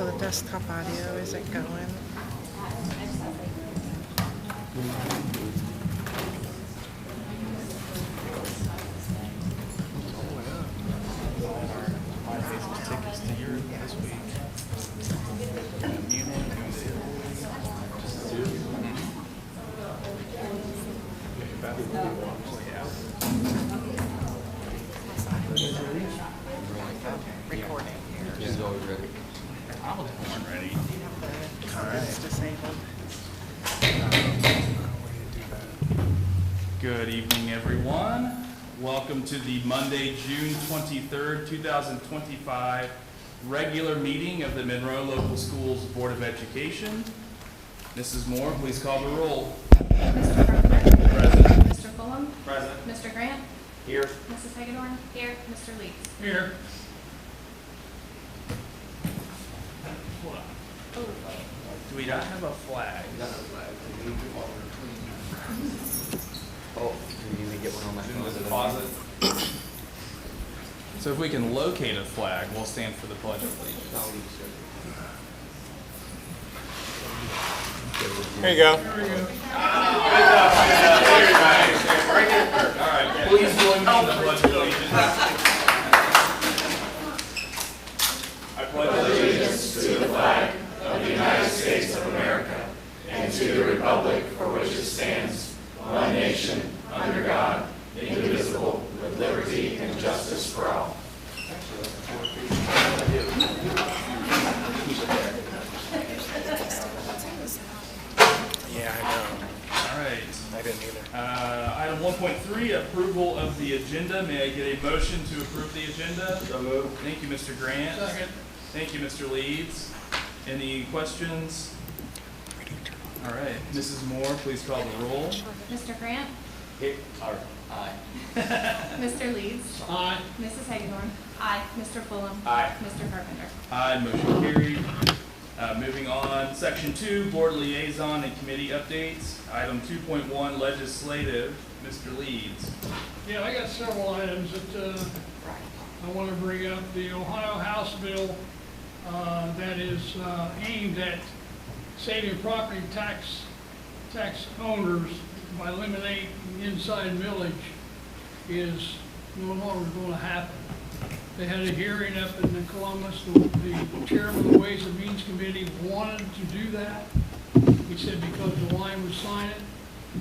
So the desktop audio isn't going. Tickets to Europe this week. Recording here. She's always ready. I was born ready. It's disabled. Good evening, everyone. Welcome to the Monday, June 23rd, 2025 regular meeting of the Monroe Local Schools Board of Education. Mrs. Moore, please call the roll. Mr. Carpenter. Present. Mr. Fulham. Present. Mr. Grant. Here. Mrs. Hagedorn. Here. Mr. Leeds. Here. Do we not have a flag? Oh, you need to get one on my In the phone. deposit. So if we can locate a flag, we'll stand for the Pledge of Allegiance. Here you go. All right, please join me in the Pledge of Allegiance. I pledge allegiance to the flag of the United States of America and to the republic for which it stands, one nation, under God, indivisible, with liberty and justice for all. Yeah, I know. All right. I didn't either. Item 1.3, approval of the agenda. May I get a motion to approve the agenda? So moved. Thank you, Mr. Grant. Second. Thank you, Mr. Leeds. Any questions? All right, Mrs. Moore, please call the roll. Mr. Grant. Here. Aye. Mr. Leeds. Aye. Mrs. Hagedorn. Aye. Mr. Fulham. Aye. Mr. Carpenter. Aye, motion carried. Moving on, Section 2, Board Liaison and Committee Updates. Item 2.1, Legislative, Mr. Leeds. Yeah, I got several items that I want to bring up. The Ohio House bill that is aimed at saving property tax owners by eliminating inside millage is no longer going to happen. They had a hearing up in Columbus. The chairman of the Ways and Means Committee wanted to do that. He said because the line would sign it,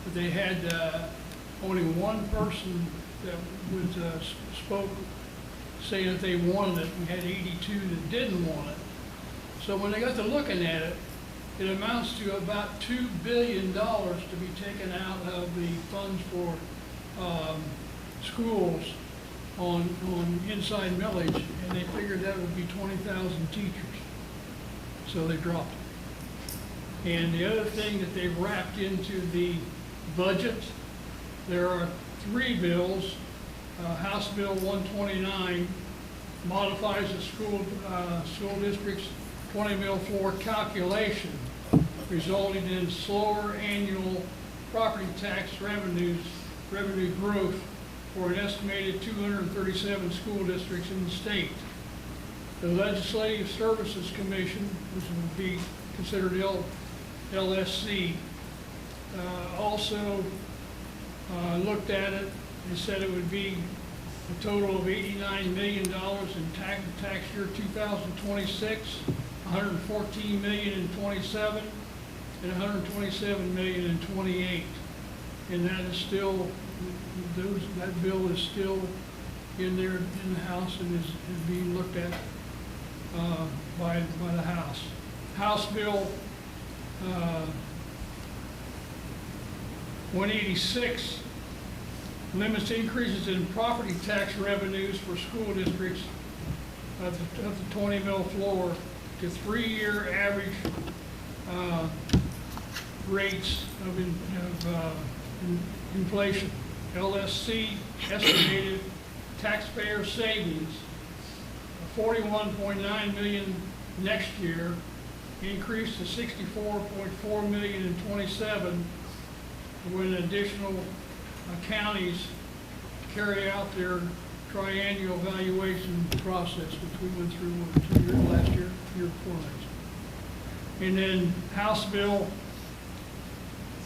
but they had only one person that spoke saying that they wanted it. We had 82 that didn't want it. So when they got to looking at it, it amounts to about $2 billion to be taken out of the funds for schools on inside millage, and they figured that would be 20,000 teachers. So they dropped it. And the other thing that they wrapped into the budget, there are three bills. House Bill 129 modifies the school district's 20 mil floor calculation, resulting in slower annual property tax revenue growth for an estimated 237 school districts in the state. The Legislative Services Commission, which would be considered LSC, also looked at it and said it would be a total of $89 million in tax year 2026, $114 million in 27, and $127 million in 28. And that is still, that bill is still in there in the House and is being looked at by the House. House Bill 186 limits increases in property tax revenues for school districts of the 20 mil floor to 3-year average rates of inflation. LSC estimated taxpayer savings of $41.9 million next year, increased to $64.4 million in 27, when additional counties carry out their triennial valuation process, which we went through last year before last. And then House Bill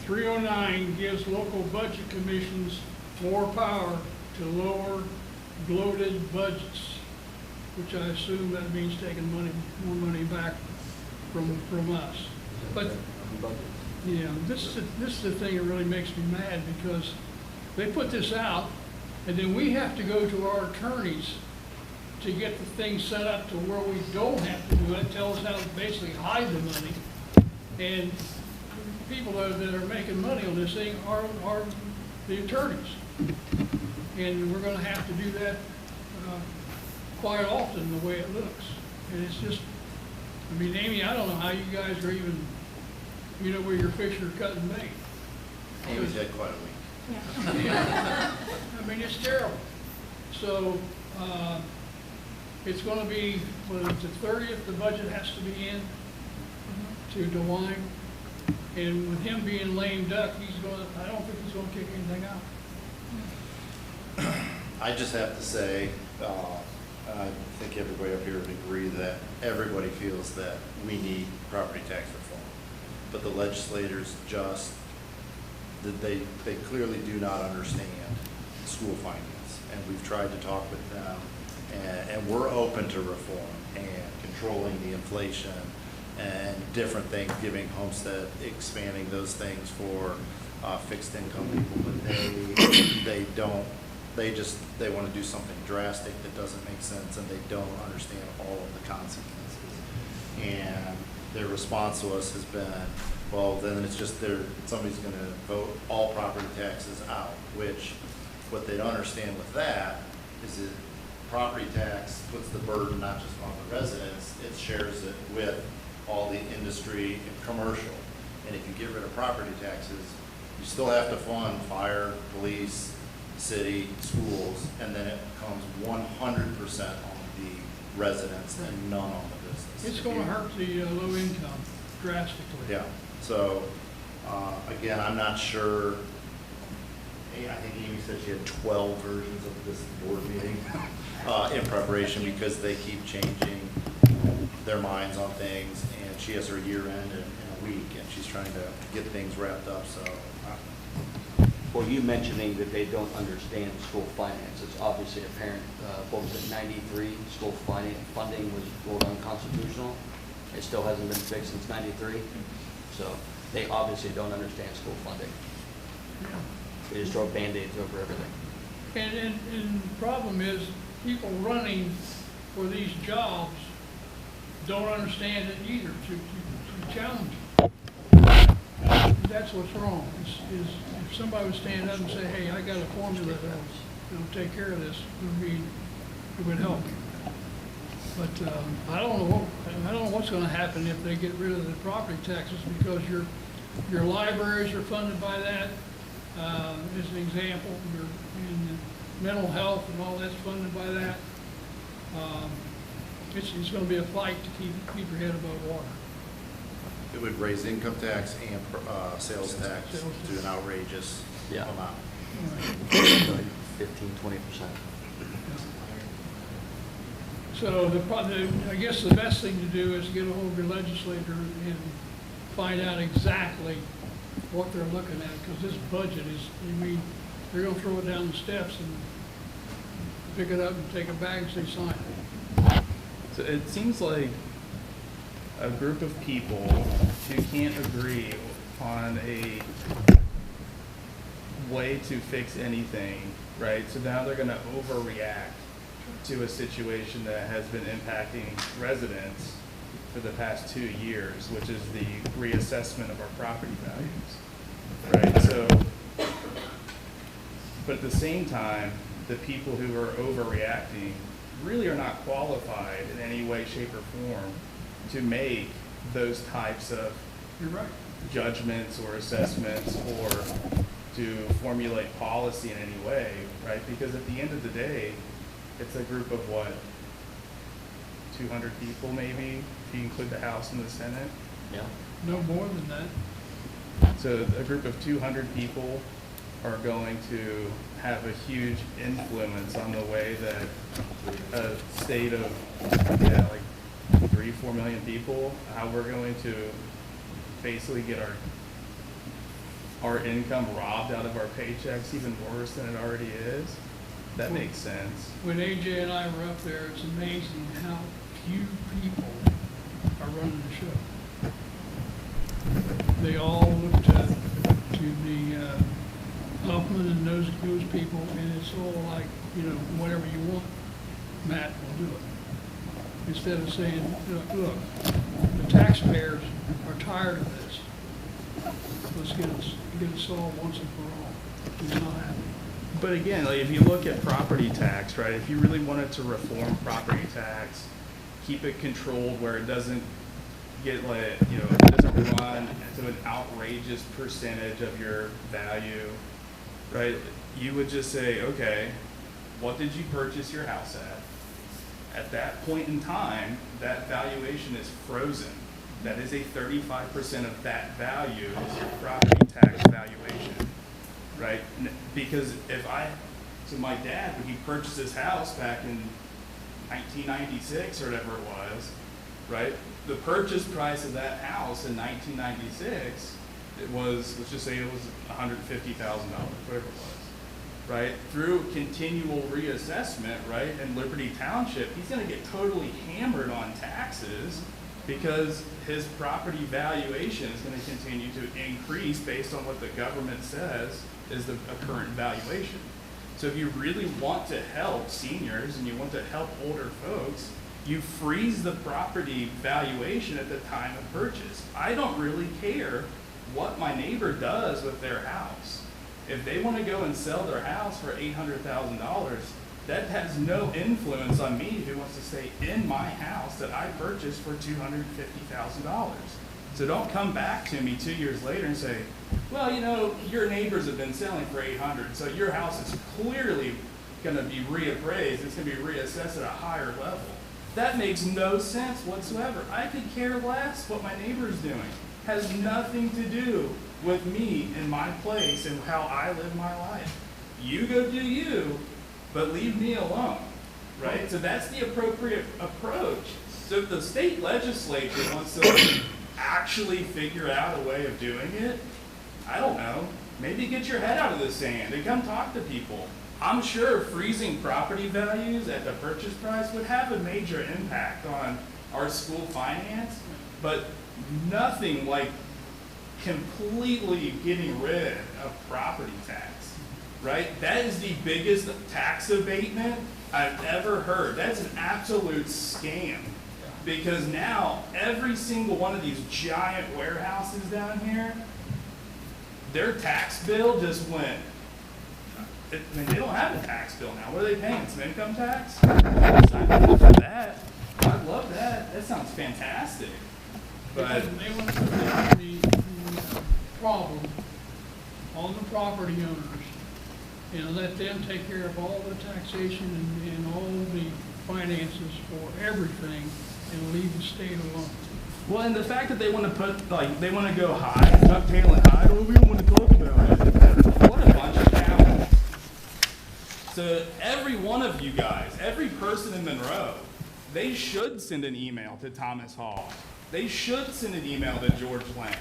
309 gives local budget commissions more power to lower bloated budgets, which I assume that means taking more money back from us. But, yeah, this is the thing that really makes me mad, because they put this out, and then we have to go to our attorneys to get the thing set up to where we don't have to do it. Tell us how to basically hide the money. And people that are making money on this thing are the attorneys. And we're gonna have to do that quite often, the way it looks. And it's just, I mean, Amy, I don't know how you guys are even, you know, where your fish are cutting bait. Amy's had quite a week. Yeah. I mean, it's terrible. So, it's gonna be, well, it's the 30th, the budget has to be in to DeWine. And with him being lame duck, I don't think he's gonna kick anything out. I just have to say, I think everybody up here would agree that everybody feels that we need property tax reform. But the legislators just, they clearly do not understand school finance. And we've tried to talk with them, and we're open to reform and controlling the inflation and different things, giving homestead, expanding those things for fixed income people, but they want to do something drastic that doesn't make sense, and they don't understand all of the consequences. And their response to us has been, well, then it's just somebody's going to vote all property taxes out, which what they don't understand with that is that property tax puts the burden not just on the residents, it shares it with all the industry and commercial. And if you get rid of property taxes, you still have to fund fire, police, city, schools, and then it becomes 100% on the residents and none on the business. It's gonna hurt the low income drastically. Yeah, so, again, I'm not sure, I think Amy said she had 12 versions of this board meeting in preparation, because they keep changing their minds on things, and she has her year end in a week, and she's trying to get things wrapped up, so. Well, you mentioning that they don't understand school finance, it's obviously apparent. What was it, 93, school funding was ruled unconstitutional. It still hasn't been fixed since 93. So they obviously don't understand school funding. Yeah. They just throw Band-Aids over everything. And the problem is, people running for these jobs don't understand it either, to challenge it. That's what's wrong, is if somebody would stand up and say, hey, I got a formula that'll take care of this, it would help. But I don't know what's gonna happen if they get rid of the property taxes, because your libraries are funded by that, as an example, and mental health and all that's funded by that. It's gonna be a fight to keep your head above water. It would raise income tax and sales tax to an outrageous Yeah. amount. 15-20%. So I guess the best thing to do is get a hold of your legislator and find out exactly what they're looking at, because this budget is, they're gonna throw it down the steps and pick it up and take it back and say, sign it. So it seems like a group of people who can't agree on a way to fix anything, right? So now they're gonna overreact to a situation that has been impacting residents for the past 2 years, which is the reassessment of our property values, right? So, but at the same time, the people who are overreacting really are not qualified in any way, shape, or form to make those types of You're right. judgments or assessments, or to formulate policy in any way, right? Because at the end of the day, it's a group of what, 200 people maybe, if you include the House and the Senate? Yeah. No more than that. So a group of 200 people are going to have a huge influence on the way that a state of, like 4 million people, how we're going to basically get our income robbed out of our paychecks even worse than it already is, that makes sense. When AJ and I were up there, it's amazing how few people are running the show. They all look to the Huffman and those people, and it's all like, you know, whatever you want, Matt will do it. Instead of saying, look, the taxpayers are tired of this. Let's get it solved once and for all. It's not happening. But again, like if you look at property tax, right, if you really wanted to reform property tax, keep it controlled where it doesn't get like, you know, it doesn't run to an outrageous percentage of your value, right? You would just say, okay, what did you purchase your house at? At that point in time, that valuation is frozen. That is a 35% of that value is your property tax valuation, right? Because so my dad, when he purchased his house back in 1996 or whatever it was, right? The purchase price of that house in 1996, it was, let's just say it was $150,000, whatever it was, right? Through continual reassessment, right, in Liberty Township, he's gonna get totally hammered on taxes because his property valuation is gonna continue to increase based on what the government says is the current valuation. So if you really want to help seniors and you want to help older folks, you freeze the property valuation at the time of purchase. I don't really care what my neighbor does with their house. If they want to go and sell their house for $800,000, that has no influence on me who wants to stay in my house that I purchased for $250,000. So don't come back to me 2 years later and say, well, you know, your neighbors have been selling for $800,000, so your house is clearly going to be reappraised. It's going to be reassessed at a higher level. That makes no sense whatsoever. I could care less what my neighbor's doing. Has nothing to do with me and my place and how I live my life. You go do you, but leave me alone, right? So that's the appropriate approach. So if the state legislature wants to actually figure out a way of doing it, I don't know, maybe get your head out of the sand and come talk to people. I'm sure freezing property values at the purchase price would have a major impact on our school finance, but nothing like completely getting rid of property tax, right? That is the biggest tax abatement I've ever heard. That's an absolute scam, because now every single one of these giant warehouses down here, their tax bill just went, I mean, they don't have a tax bill now. What are they paying? Some income tax? Sign me up for that. I love that. That sounds fantastic. But Because they want to put the problem on the property owners and let them take care of all the taxation and all the finances for everything and leave the state alone. well, and the fact that they want to put, like, they want to go high, ducktail and high, well, we don't want to talk about it. What a bunch of cowards. So every one of you guys, every person in Monroe, they should send an email to Thomas Hall. They should send an email to George Lang.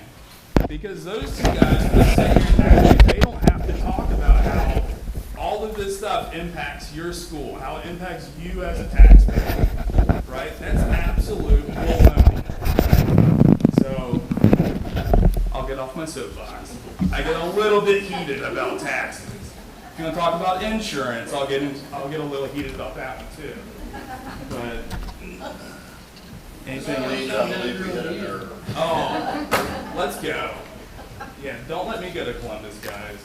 Because those two guys will sit here and actually, they don't have to talk about how all of this stuff impacts your school, how it impacts you as a taxpayer, right? That's absolute baloney. So, I'll get off my soapbox. I get a little bit heated about taxes. If you want to talk about insurance, I'll get a little heated about that one too. But anything else? Oh, let's go. Yeah, don't let me go to Columbus, guys.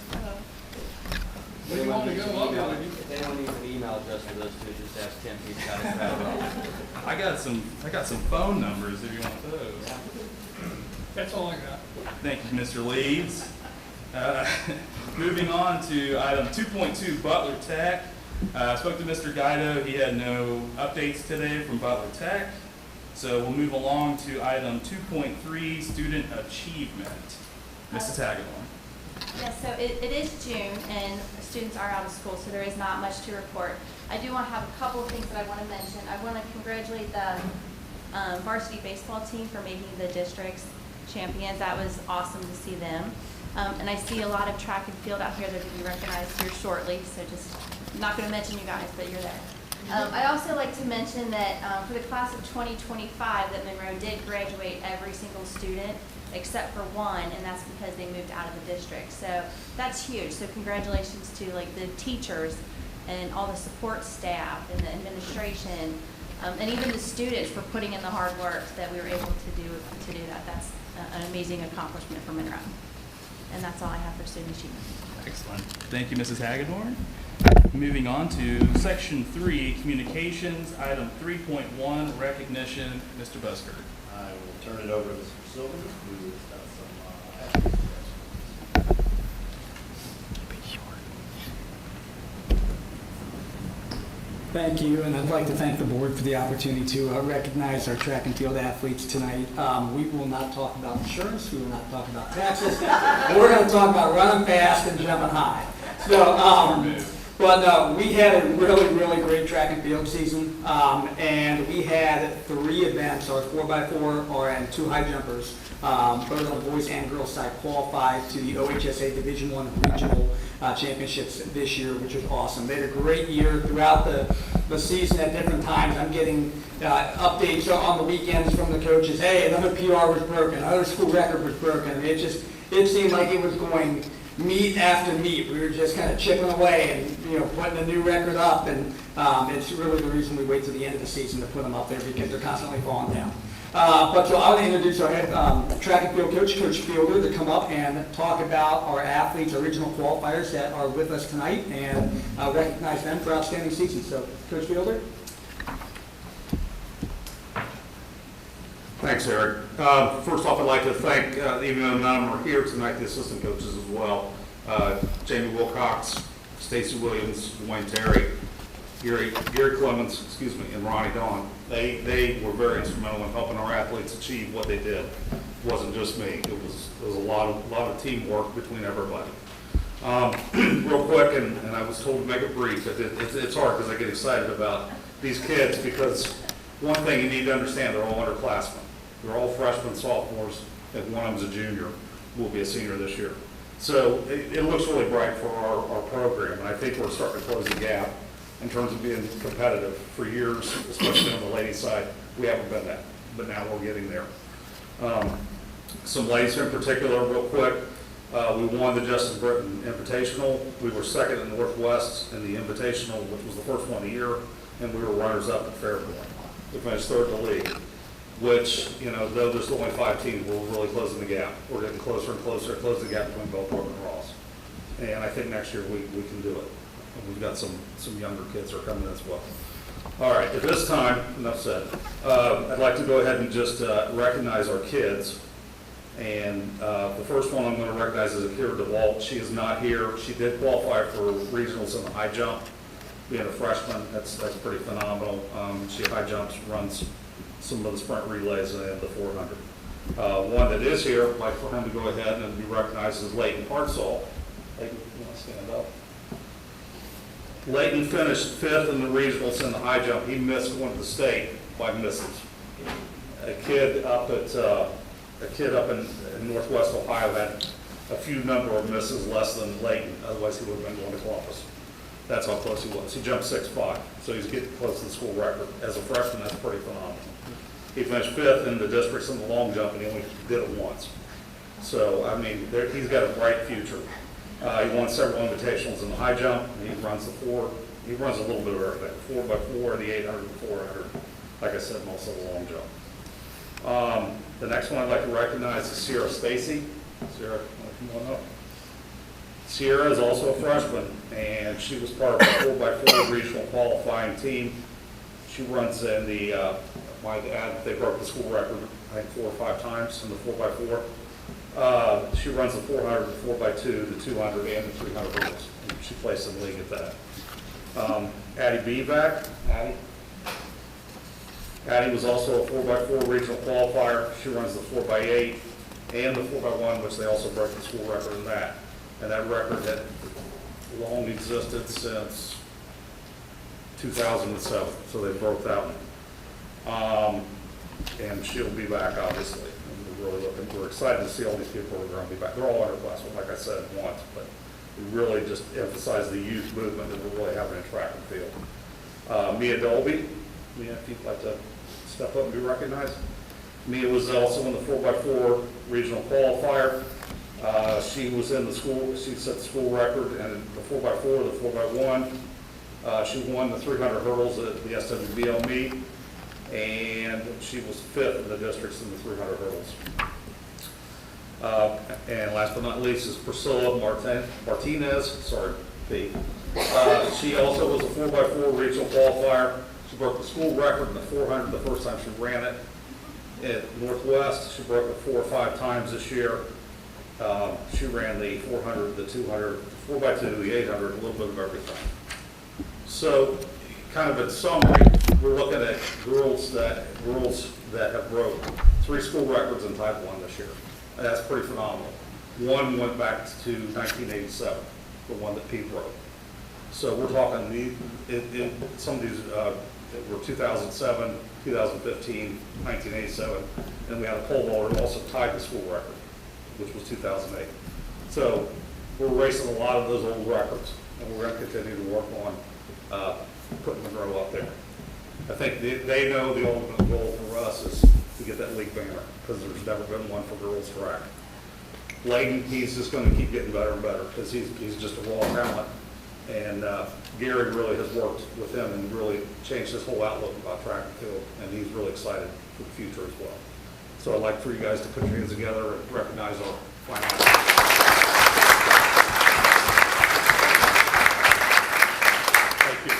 Where do you want to go? I'll go with you. If anyone needs an email address for those two, just ask Tim. He's got it found. I got some phone numbers if you want those. That's all I got. Thank you, Mr. Leeds. Moving on to item 2.2, Butler Tech. I spoke to Mr. Guido. He had no updates today from Butler Tech. So we'll move along to item 2.3, Student Achievement. Mrs. Hagedorn. Yes, so it is June and students are out of school, so there is not much to report. I do want to have a couple of things that I want to mention. I want to congratulate the varsity baseball team for making the district's champions. That was awesome to see them. And I see a lot of track and field out here that will be recognized here shortly, so just, I'm not going to mention you guys, but you're there. I'd also like to mention that for the class of 2025, that Monroe did graduate every single student except for one, and that's because they moved out of the district. So that's huge. So congratulations to like the teachers and all the support staff and the administration, and even the students for putting in the hard work that we were able to do that. That's an amazing accomplishment for Monroe. And that's all I have for student achievement. Excellent. Thank you, Mrs. Hagedorn. Moving on to section 3, communications, item 3.1, recognition. Mr. Busker. I will turn it over to Mr. Silver, who has got some athletes. Thank you, and I'd like to thank the board for the opportunity to recognize our track and field athletes tonight. We will not talk about insurance, we will not talk about taxes, and we're going to talk about running fast and jumping high. So, but no, we had a really, really great track and field season, and we had 3 events, our 4x4 and 2 high jumpers, both on the boys and girls side, qualified to the OHSA Division I regional championships this year, which was awesome. They had a great year throughout the season at different times. I'm getting updates on the weekends from the coaches. Hey, another PR was broken, another school record was broken. I mean, it seemed like it was going meet after meet. We were just kind of chipping away and putting a new record up, and it's really the reason we wait till the end of the season to put them up there, because they're constantly falling down. But so I want to introduce our head track and field coach, Coach Fielder, to come up and talk about our athletes, our regional qualifiers that are with us tonight, and recognize them for outstanding seasons. So, Coach Fielder. Thanks, Eric. First off, I'd like to thank, even though none of them are here tonight, the assistant coaches as well. Jamie Wilcox, Stacy Williams, Dwayne Terry, Gary Clemens, and Ronnie Dawn. They were very instrumental in helping our athletes achieve what they did. It wasn't just me. It was a lot of teamwork between everybody. Real quick, and I was told to make it brief, but it's hard because I get excited about these kids, because one thing you need to understand, they're all underclassmen. They're all freshmen, sophomores, and one of them's a junior, who will be a senior this year. So it looks really bright for our program, and I think we're starting to close the gap in terms of being competitive. For years, especially on the ladies' side, we haven't been that, but now we're getting there. Some ladies in particular, real quick, we won the Justice Britton Invitational. We were second in the Northwest in the Invitational, which was the first one of the year, and we were runners-up at Fairborn. We finished third in the league, which, though there's only 5 teams, we're really closing the gap. We're getting closer and closer to closing the gap between Belport and Ross. And I think next year we can do it. And we've got some younger kids that are coming as well. All right, at this time, enough said. I'd like to go ahead and just recognize our kids. And the first one I'm going to recognize is Akira DeWalt. She is not here. She did qualify for regionals in the high jump. Being a freshman, that's pretty phenomenal. She high jumps, runs some of the sprint relays and the 400. One that is here, I'd like for him to go ahead and be recognized as Leighton Hartzell. Leighton, you want to stand up? Leighton finished 5th in the regionals in the high jump. He missed one to the state by misses. A kid up in Northwest Ohio had a few number of misses less than Leighton. Otherwise, he would have been going to Columbus. That's how close he was. He jumped 6'5", so he's getting close to the school record. As a freshman, that's pretty phenomenal. He finished 5th in the districts in the long jump, and he only did it once. So, I mean, he's got a bright future. He won several invitationals in the high jump, and he runs the 4. He runs a little bit of everything, 4x4, the 800, and 400. Like I said, and also the long jump. The next one I'd like to recognize is Sierra Stacy. Sierra, come on up. Sierra is also a freshman, and she was part of the 4x4 regional qualifying team. She runs in the, they broke the school record, I think 4 or 5 times in the 4x4. She runs the 400, the 4x2, the 200, and the 300 hurdles. She plays in the league at that. Addie Bevac. Addie was also a 4x4 regional qualifier. She runs the 4x8 and the 4x1, which they also broke the school record in that. And that record had long existed since 2007, so they broke that one. and she'll be back, obviously. And we're excited to see all these people who are going to be back. They're all underclassmen, like I said once, but we really just emphasize the youth movement that we're really having in track and field. Mia Dolby, Mia, if you'd like to step up and be recognized. Mia was also in the 4x4 regional qualifier. She was in the school, she set the school record, and the 4x4, the 4x1. She won the 300 hurdles at the SWBL meet, and she was 5th in the districts in the 300 hurdles. And last but not least is Priscilla Martinez, sorry, P. She also was a 4x4 regional qualifier. She broke the school record in the 400 the first time she ran it. At Northwest, she broke it 4 or 5 times this year. She ran the 400, the 200, 4x2, the 800, a little bit of everything. So, kind of in summary, we're looking at girls that have broke 3 school records in Type 1 this year. And that's pretty phenomenal. One went back to 1987, the one that Pete broke. So we're talking some of these were 2007, 2015, 1987, and we had a pole vaulter who also tied the school record, which was 2008. So we're racing a lot of those old records, and we're going to continue to work on putting Monroe up there. I think they know the ultimate goal for us is to get that league banner, because there's never been one for girls track. Layden, he's just going to keep getting better and better, because he's just a raw talent. And Gary really has worked with him and really changed his whole outlook about track and field, and he's really excited for the future as well. So I'd like for you guys to put your hands together and recognize our finalists. Thank you.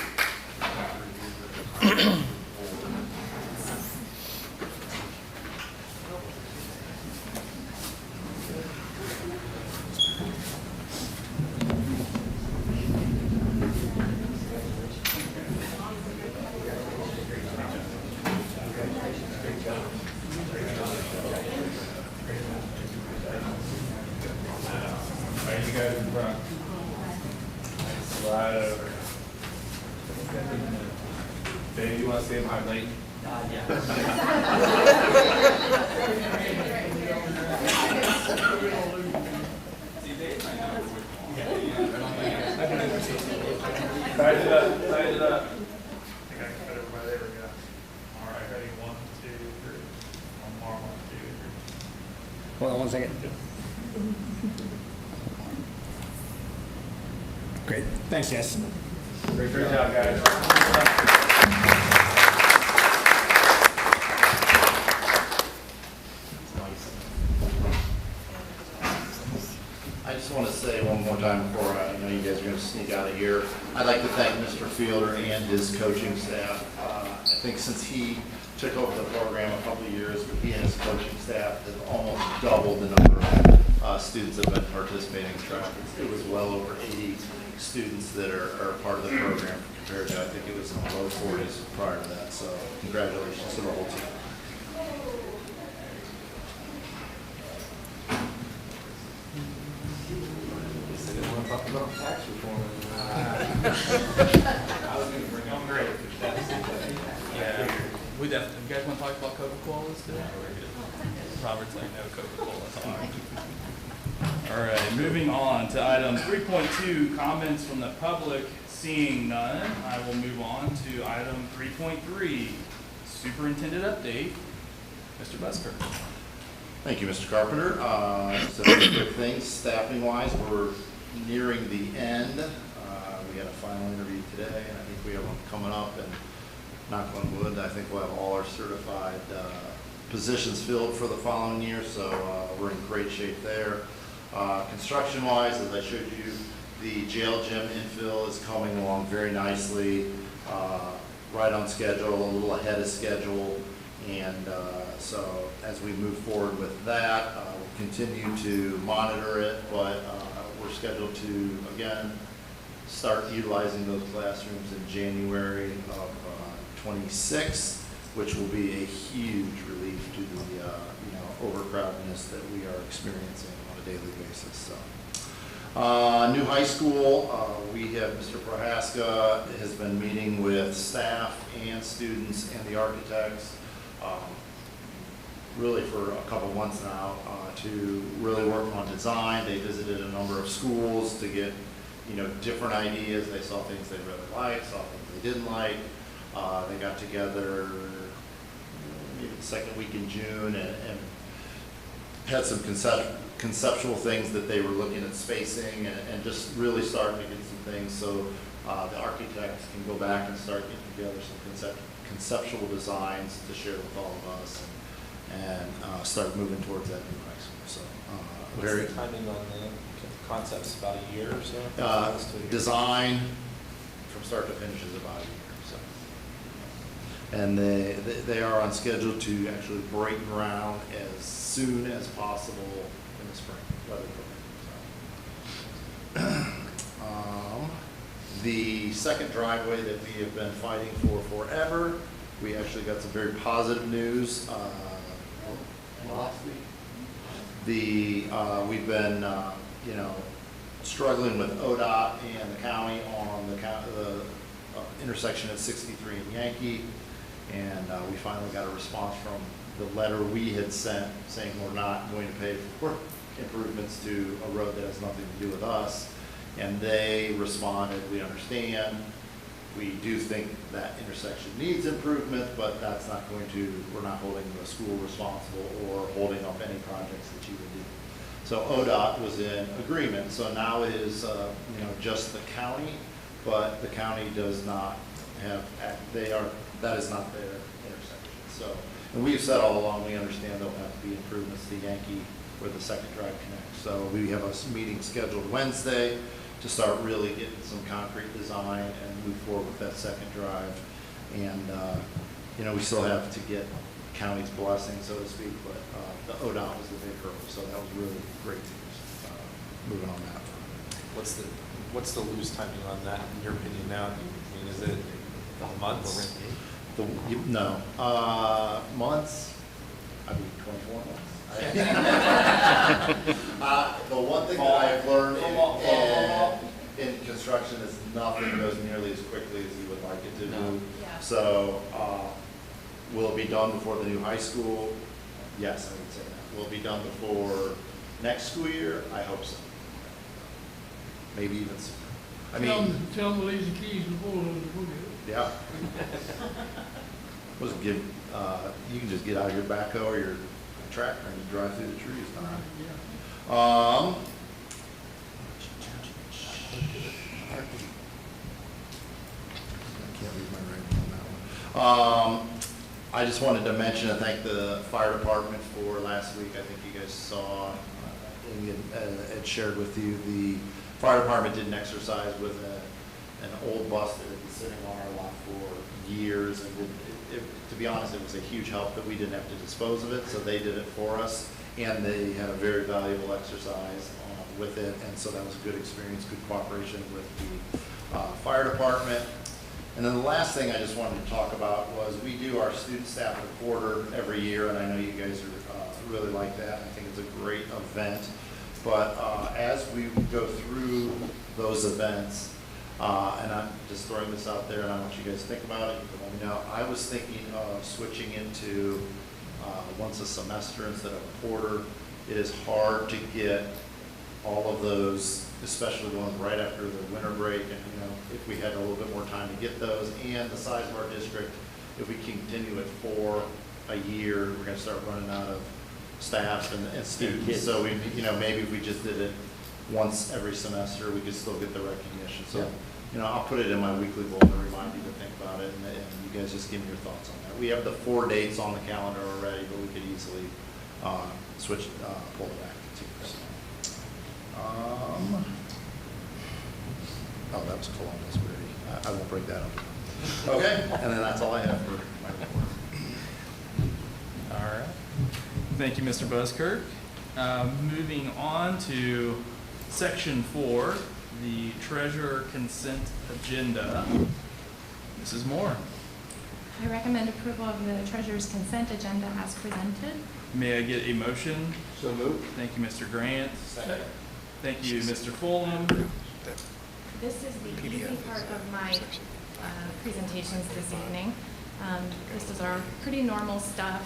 You guys in front. Slide over. Dave, you want to say my late? Tighten it up, tighten it up. I think I can put everybody, there we go. All right, ready, 1, 2, 3. One more, 1, 2, 3. Hold on one second. Great, thanks, Jess. Great job, guys. I just want to say one more time before I know you guys are going to sneak out of here. I'd like to thank Mr. Fielder and his coaching staff. I think since he took over the program a couple of years, he and his coaching staff have almost doubled the number of students that have been participating in track. It was well over 80 students that are part of the program compared to, I think it was in the low 40s prior to that. So congratulations to the whole team. Tax reform. I'm great. Yeah, we definitely, you guys want to talk about Coca-Colas today? Robert's like, no Coca-Cola talk. All right, moving on to item 3.2, comments from the public. Seeing none, I will move on to item 3.3, superintendent update. Mr. Busker. Thank you, Mr. Carpenter. Just a few quick things. Staffing wise, we're nearing the end. We had a final interview today, and I think we have one coming up, and knock on wood, I think we'll have all our certified positions filled for the following year, so we're in great shape there. Construction wise, as I showed you, the jail gym infill is coming along very nicely, right on schedule, a little ahead of schedule. And so as we move forward with that, we'll continue to monitor it, but we're scheduled to, again, start utilizing those classrooms in January of 26, which will be a huge relief to the overcrowdedness that we are experiencing on a daily basis. So, new high school, we have Mr. Prohaska has been meeting with staff and students and the architects. really for a couple months now, to really work on design. They visited a number of schools to get, different ideas. They saw things they really liked, saw things they didn't like. They got together maybe the second week in June and had some conceptual things that they were looking at spacing and just really starting to get some things. So the architects can go back and start getting together some conceptual designs to share with all of us and start moving towards that new high school. So What's the timing on the concepts? About a year or so? design from start to finish is about a year. So, and they are on schedule to actually break ground as soon as possible in the spring, weather permitting. So. The second driveway that we have been fighting for forever, we actually got some very positive news last week. We've been struggling with ODOT and the county on the intersection at 63 and Yankee, and we finally got a response from the letter we had sent saying we're not going to pay for improvements to a road that has nothing to do with us. And they responded, we understand, we do think that intersection needs improvement, but that's not we're not holding the school responsible or holding up any projects that you would do. So ODOT was in agreement. So now it is, just the county, but the county does not have, that is not their intersection. So, and we've said all along, we understand there'll have to be improvements to Yankee where the second drive connects. So we have a meeting scheduled Wednesday to start really getting some concrete design and move forward with that second drive. And, we still have to get county's blessing, so to speak, but the ODOT was the big hurdle, so that was really great news, moving on that. What's the loose timing on that, in your opinion now? I mean, is it months? No, months, I mean 24 months. The one thing that I've learned in construction is nothing goes nearly as quickly as you would like it to do. Yeah. So, will it be done before the new high school? Yes, I would say that. Will it be done before next school year? I hope so. Maybe even sooner. I mean, Tell them to leave the keys before we'll get it. yeah. You can just get out your backhoe or your tractor and you drive through the trees. Yeah. I can't read my writing on that one. I just wanted to mention and thank the fire department for last week. I think you guys saw, Amy had shared with you, the fire department did an exercise with an old bus that had been sitting on our lot for years, and to be honest, it was a huge help that we didn't have to dispose of it, so they did it for us, and they had a very valuable exercise with it, and so that was a good experience, good cooperation with the fire department. And then the last thing I just wanted to talk about was we do our student staff reporter every year, and I know you guys are really like that. I think it's a great event. But as we go through those events, and I'm just throwing this out there, and I want you guys to think about it. You can let me know. I was thinking of switching into once a semester instead of a quarter. It is hard to get all of those, especially the ones right after the winter break, and if we had a little bit more time to get those, and the size of our district, if we continue it for a year, we're going to start running out of staff and students. So maybe if we just did it once every semester, we could still get the recognition. So I'll put it in my weekly goal to remind you to think about it, and you guys just give me your thoughts on that. We have the 4 dates on the calendar already, but we could easily pull it back to 2. Oh, that was Columbus. I won't break that up. Okay, and then that's all I have for my report. All right. Thank you, Mr. Buskirk. Moving on to section 4, the treasurer consent agenda. Mrs. Moore. I recommend approval of the treasurer's consent agenda as presented. May I get a motion? So moved. Thank you, Mr. Grant. Second. Thank you, Mr. Fulham. This is the easy part of my presentations this evening. This is our pretty normal stuff.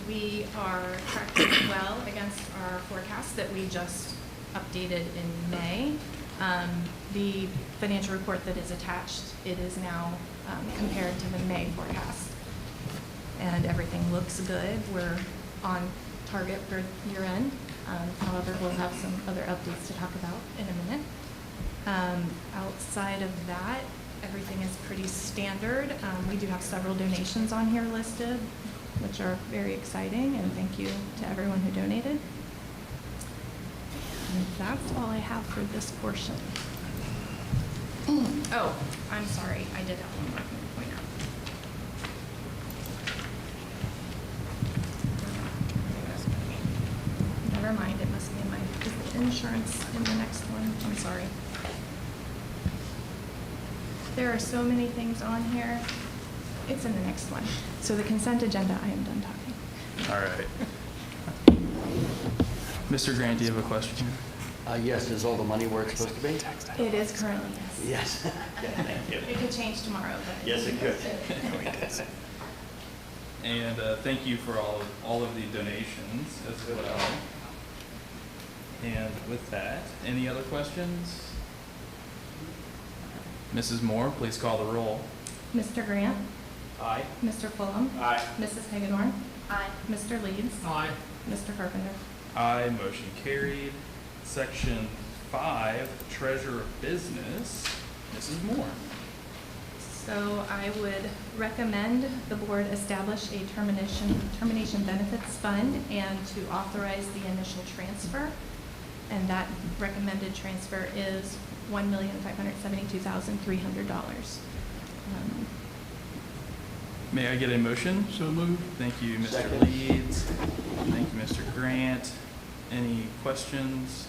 We are tracking well against our forecast that we just updated in May. The financial report that is attached, it is now compared to the May forecast. And everything looks good. We're on target for year end. However, we'll have some other updates to talk about in a minute. Outside of that, everything is pretty standard. We do have several donations on here listed, which are very exciting, and thank you to everyone who donated. And that's all I have for this portion. Oh, I'm sorry, I did have one more thing to point out. Never mind, it must be in my, is the insurance in the next one? I'm sorry. There are so many things on here. It's in the next one. So the consent agenda, I am done talking. All right. Mr. Grant, do you have a question? Yes, is all the money where it's supposed to be? It is currently, yes. Yes. Okay, thank you. It could change tomorrow, but. Yes, it could. And thank you for all of the donations as well. And with that, any other questions? Mrs. Moore, please call the roll. Mr. Grant? Aye. Mr. Fulham? Aye. Mrs. Hagedorn? Aye. Mr. Leeds? Aye. Mr. Carpenter? Aye, motion carried. Section 5, Treasurer of Business, Mrs. Moore. So I would recommend the board establish a termination benefits fund and to authorize the initial transfer. And that recommended transfer is $1,572,300. May I get a motion? So moved. Thank you, Mr. Second. Leeds. Thank you, Mr. Grant. Any questions?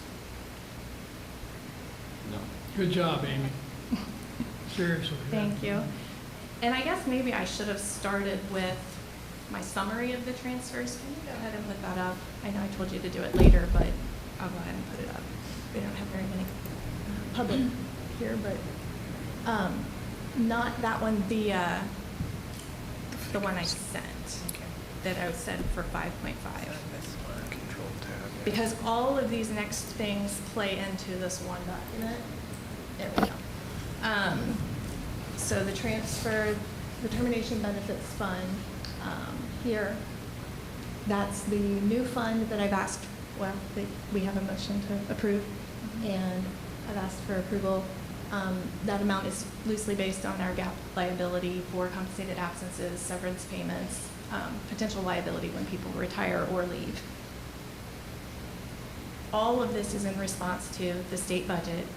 No. Good job, Amy. Seriously. Thank you. And I guess maybe I should have started with my summary of the transfers. Can you go ahead and put that up? I know I told you to do it later, but I'll go ahead and put it up. We don't have very many public here, but not that one, the one I sent that I said for 5.5. Because all of these next things play into this one document. There we go. So the transfer, the termination benefits fund, here, that's the new fund that I've asked, well, we have a motion to approve, and I've asked for approval. That amount is loosely based on our gap liability for compensated absences, severance payments, potential liability when people retire or leave. All of this is in response to the state budget.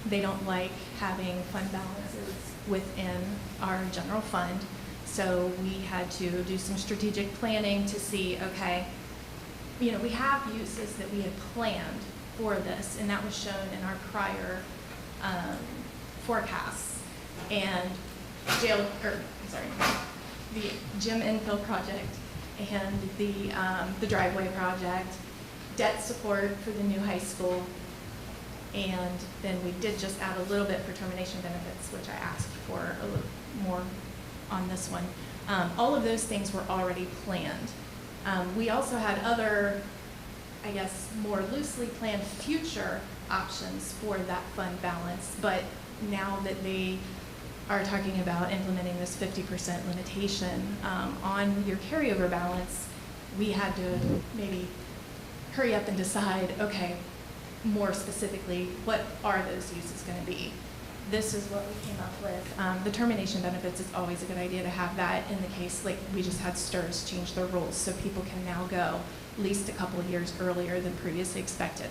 They don't like having fund balances within our general fund, so we had to do some strategic planning to see, okay, you know, we have uses that we had planned for this, and that was shown in our prior forecasts. And the gym infill project and the driveway project, debt support for the new high school, and then we did just add a little bit for termination benefits, which I asked for a little more on this one. All of those things were already planned. We also had other, I guess, more loosely planned future options for that fund balance, but now that they are talking about implementing this 50% limitation on your carryover balance, we had to maybe hurry up and decide, okay, more specifically, what are those uses going to be? This is what we came up with. The termination benefits, it's always a good idea to have that in the case, like we just had STRS change their rules, so people can now go at least a couple of years earlier than previously expected.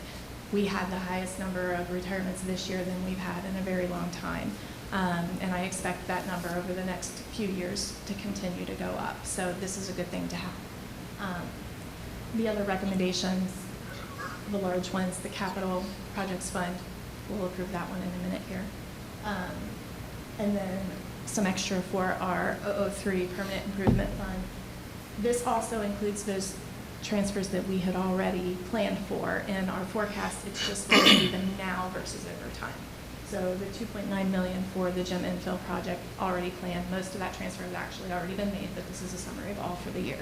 We had the highest number of retirements this year than we've had in a very long time. And I expect that number over the next few years to continue to go up. So this is a good thing to have. The other recommendations, the large ones, the capital projects fund, we'll approve that one in a minute here. And then some extra for our 003 permanent improvement fund. This also includes those transfers that we had already planned for in our forecast. It's just going to be them now versus over time. So the 2.9 million for the gym infill project already planned. Most of that transfer has actually already been made, but this is a summary of all for the year.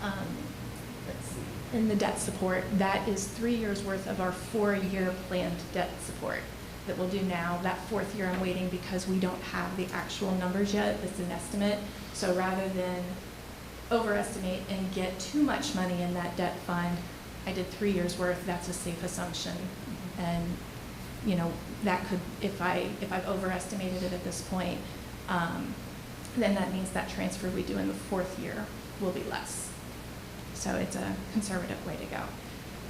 Let's see. In the debt support, that is 3 years worth of our 4-year planned debt support that we'll do now. That 4th year I'm waiting because we don't have the actual numbers yet. It's an estimate. So rather than overestimate and get too much money in that debt fund, I did 3 years worth. That's a safe assumption. And, you know, that could, if I've overestimated it at this point, then that means that transfer we do in the 4th year will be less. So it's a conservative way to go.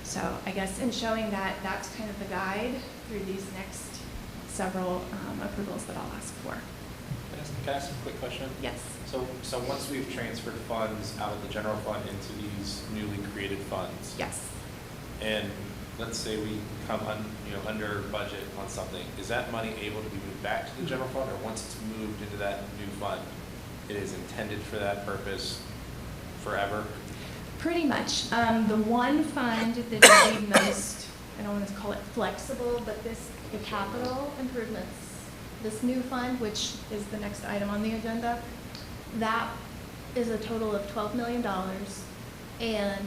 So I guess in showing that, that's kind of the guide through these next several approvals that I'll ask for. Can I ask a quick question? Yes. So once we've transferred funds out of the general fund into these newly created funds, Yes. and let's say we come under budget on something, is that money able to be moved back to the general fund, or once it's moved into that new fund, it is intended for that purpose forever? Pretty much. The one fund that is the most, I don't want to call it flexible, but the capital improvements, this new fund, which is the next item on the agenda, that is a total of $12 million. And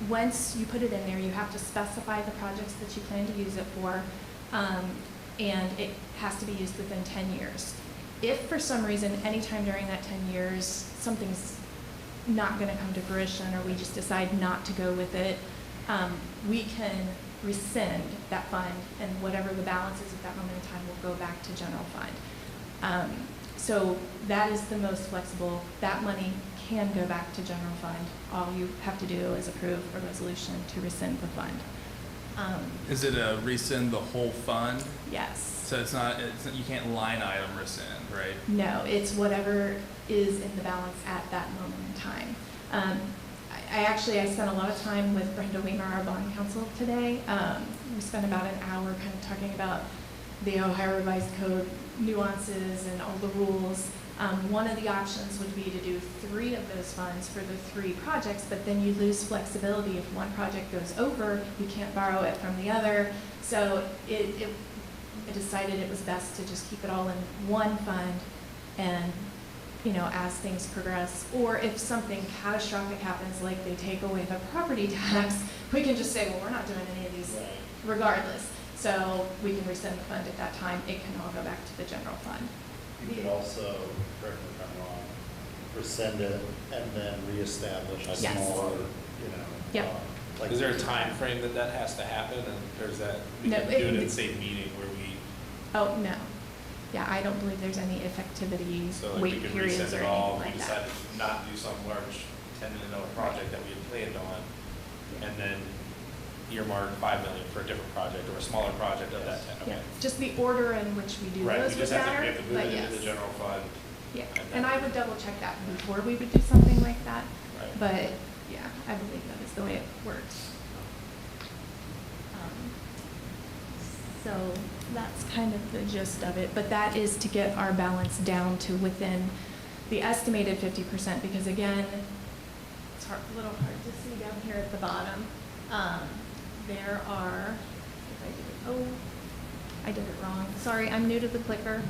once you put it in there, you have to specify the projects that you plan to use it for, and it has to be used within 10 years. If for some reason, anytime during that 10 years, something's not going to come to fruition, or we just decide not to go with it, we can rescind that fund, and whatever the balance is at that moment in time will go back to general fund. So that is the most flexible. That money can go back to general fund. All you have to do is approve a resolution to rescind the fund. Is it a rescind the whole fund? Yes. So it's not, you can't line item rescind, right? No, it's whatever is in the balance at that moment in time. I spent a lot of time with Brenda Weimer, our bond counsel, today. We spent about an hour kind of talking about the Ohio Revised Code nuances and all the rules. One of the options would be to do 3 of those funds for the 3 projects, but then you lose flexibility. If one project goes over, you can't borrow it from the other. So I decided it was best to just keep it all in one fund, and as things progress, or if something catastrophic happens, like they take away the property tax, we can just say, well, we're not doing any of these regardless. So we can rescind the fund at that time. It can all go back to the general fund. You could also, correct me if I'm wrong, rescind it and then reestablish a Yes. smaller, Yep. like. Is there a time frame that has to happen, and or is that, we No, can do it in it- the same meeting where we, Oh, no. Yeah, I don't believe there's any effectivity so like we wait could periods resend or it all, anything we like decide that. to not do some large $10 million project that we had planned on, and then earmark $5 million for a different project or a smaller project of that 10, Yeah, okay? just the order in which we do Right, those we would just have to, matter, we have to move but it yes. into the general fund, Yeah, and and then- I would double check that before we would do something like that, right? but yeah, I believe that is the way it works. So that's kind of the gist of it, but that is to get our balance down to within the estimated 50%, because again, it's a little hard to see down here at the bottom. There are, I did it wrong. Sorry, I'm new to the clicker.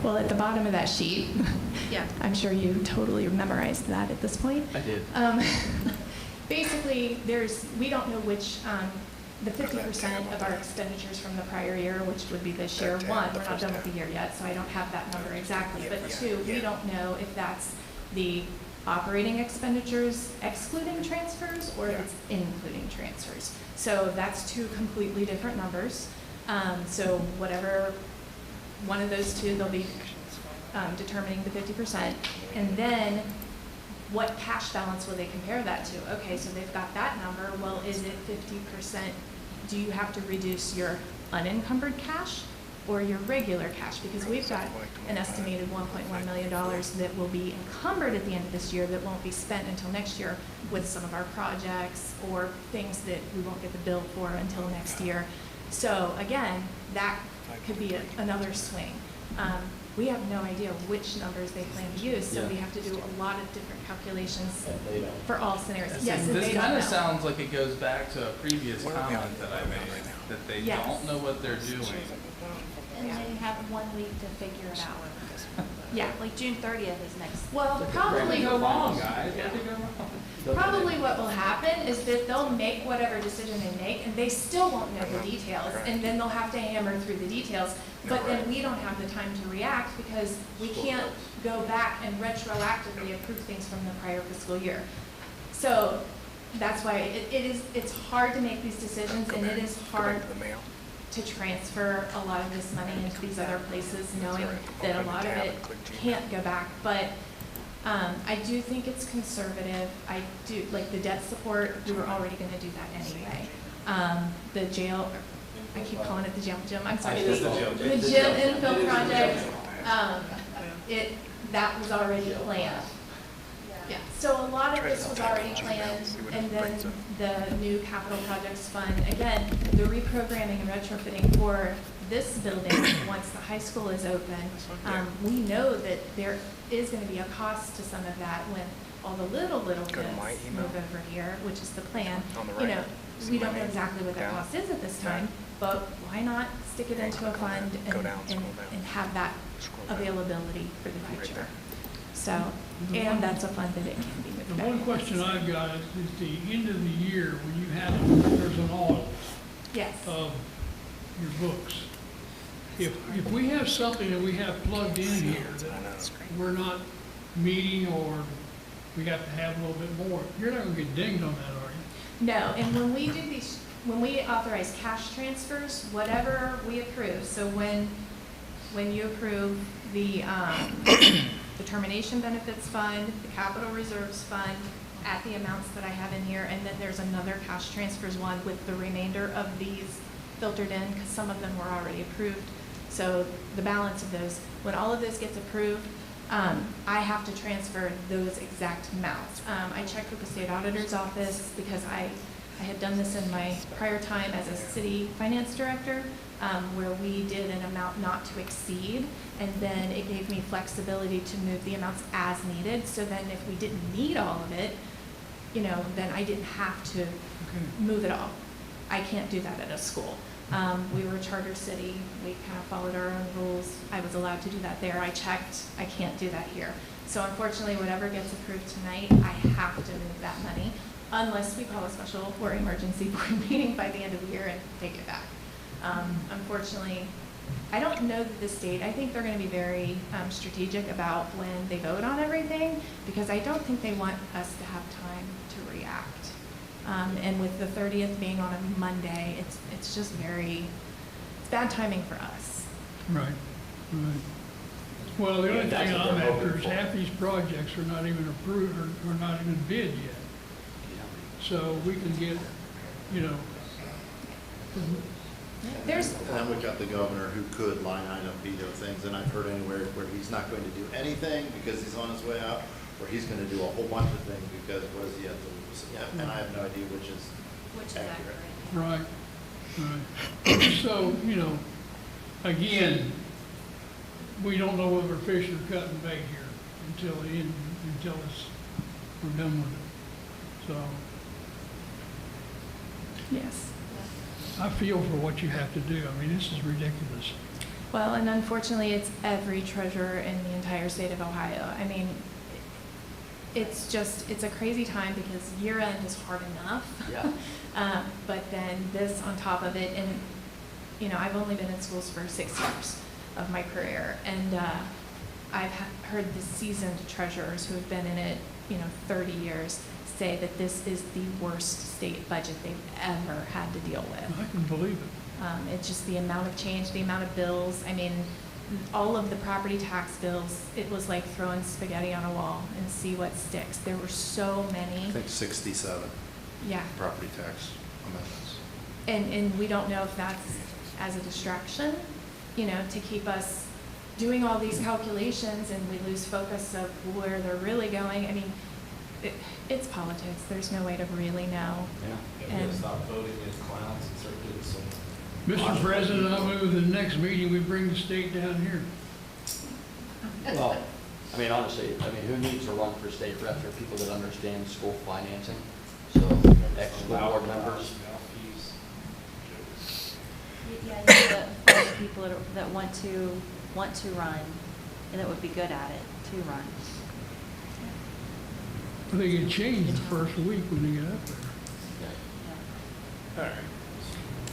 Well, at the bottom of that sheet, yeah, I'm sure you totally memorized that at this point. I did. Basically, we don't know which, the 50% of our expenditures from the prior year, which would be this year. One, we're not done with the year yet, so I don't have that number exactly. But 2, we don't know if that's the operating expenditures excluding transfers or if it's including transfers. So that's 2 completely different numbers. So whatever one of those 2, they'll be determining the 50%. And then what cash balance will they compare that to? Okay, so they've got that number. Well, is it 50%? Do you have to reduce your unencumbered cash, or your regular cash, because we've got an estimated $1.1 million that will be encumbered at the end of this year that won't be spent until next year with some of our projects or things that we won't get the bill for until next year. So again, that could be another swing. We have no idea which numbers they plan to use, so we have to do a lot of different calculations for all scenarios. Yes, and This they kind don't of know. sounds like it goes back to a previous comment that I made, that they Yes. don't know what they're doing. And they have 1 week to figure it out. Yeah, Like June 30th is next. well, Where probably. could go wrong, guys? Where could go wrong? Probably what will happen is that they'll make whatever decision they make, and they still won't know the details, and then they'll have to hammer through the details. But then we don't have the time to react, because we can't go back and retroactively approve things from the prior fiscal year. So that's why it's hard to make these decisions, and it is hard to transfer a lot of this money into these other places, knowing that a lot of it can't go back. But I do think it's conservative. I do, like the debt support, we were already gonna do that anyway. The jail, I keep calling it the jail gym, I'm sorry. It is the jail gym. The gym infill project, that was already planned. Yeah, so a lot of this was already planned, and then the new capital projects fund, again, the reprogramming and retrofitting for this building, once the high school is open, we know that there is gonna be a cost to some of that when all the little kids move over here, which is the plan. You know, we don't know exactly what that cost is at this time, but why not stick it into a fund and have that availability for the future? So, and that's a fund that it can be moved The back. one question I've got is the end of the year, when you have, there's an audit Yes. of your books. If we have something that we have plugged in here that we're not meeting, or we have to have a little bit more, you're not gonna get dinged on that, are you? No, and when we do these, when we authorize cash transfers, whatever we approve, so when you approve the termination benefits fund, the capital reserves fund, at the amounts that I have in here, and then there's another cash transfers one with the remainder of these filtered in, because some of them were already approved. So the balance of those, when all of this gets approved, I have to transfer those exact amounts. I checked with the state auditor's office, because I had done this in my prior time as a city finance director, where we did an amount not to exceed, and then it gave me flexibility to move the amounts as needed. So then if we didn't need all of it, you know, then I didn't have to move it all. I can't do that at a school. We were a charter city. We kind of followed our own rules. I was allowed to do that there. I checked. I can't do that here. So unfortunately, whatever gets approved tonight, I have to move that money, unless we call a special or emergency board meeting by the end of the year and take it back. Unfortunately, I don't know that the state, I think they're going to be very strategic about when they vote on everything, because I don't think they want us to have time to react. And with the 30th being on a Monday, it's just it's bad timing for us. Right, right. Well, the only thing I'm after is half these projects are not even approved or not even bid yet. So we can get, you know, There's, And then we've got the governor who could line item veto things, and I've heard anywhere where he's not going to do anything because he's on his way out, or he's gonna do a whole bunch of things because what does he have to lose? Yeah, and I have no idea which is accurate. right, right. So, you know, again, we don't know whether we're fishing or cutting bait here until we're done with it. So yes. I feel for what you have to do. I mean, this is ridiculous. Well, and unfortunately, it's every treasurer in the entire state of Ohio. I mean, it's a crazy time, because year end is hard enough. Yeah. But then this on top of it, and, you know, I've only been in schools for 6 years of my career, and I've heard the seasoned treasurers who have been in it, you know, 30 years, say that this is the worst state budget they've ever had to deal with. I can believe it. It's just the amount of change, the amount of bills. I mean, all of the property tax bills, it was like throwing spaghetti on a wall and see what sticks. There were so many. I think 67 Yeah. property tax amendments. And we don't know if that's as a distraction, to keep us doing all these calculations and we lose focus of where they're really going. I mean, it's politics. There's no way to really know. Yeah. We gotta stop voting as clowns and start doing some. Mr. President, I move the next meeting, we bring the state down here. Well, I mean, honestly, who needs to run for state rep? There are people that understand school financing, so ex-school board members. Yeah, you need to find people that want to run and that would be good at it to run. They get changed the first week when they get up there. Yeah. All right.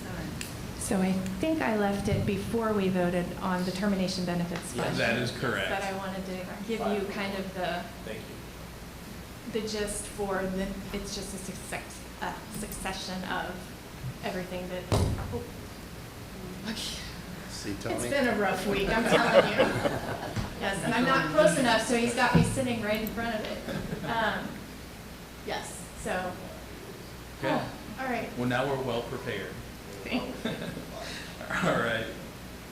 All right. So I think I left it before we voted on the termination benefits Yes, budget. that is correct. But I wanted to give you kind of Thank you. the gist for it's just a succession of everything that, See, it's Tony? been a rough week, I'm telling you. Yes, and I'm not close enough, so he's got me sitting right in front of it. Yes, so, Okay. all right. Well, now we're well prepared. Thanks. All right.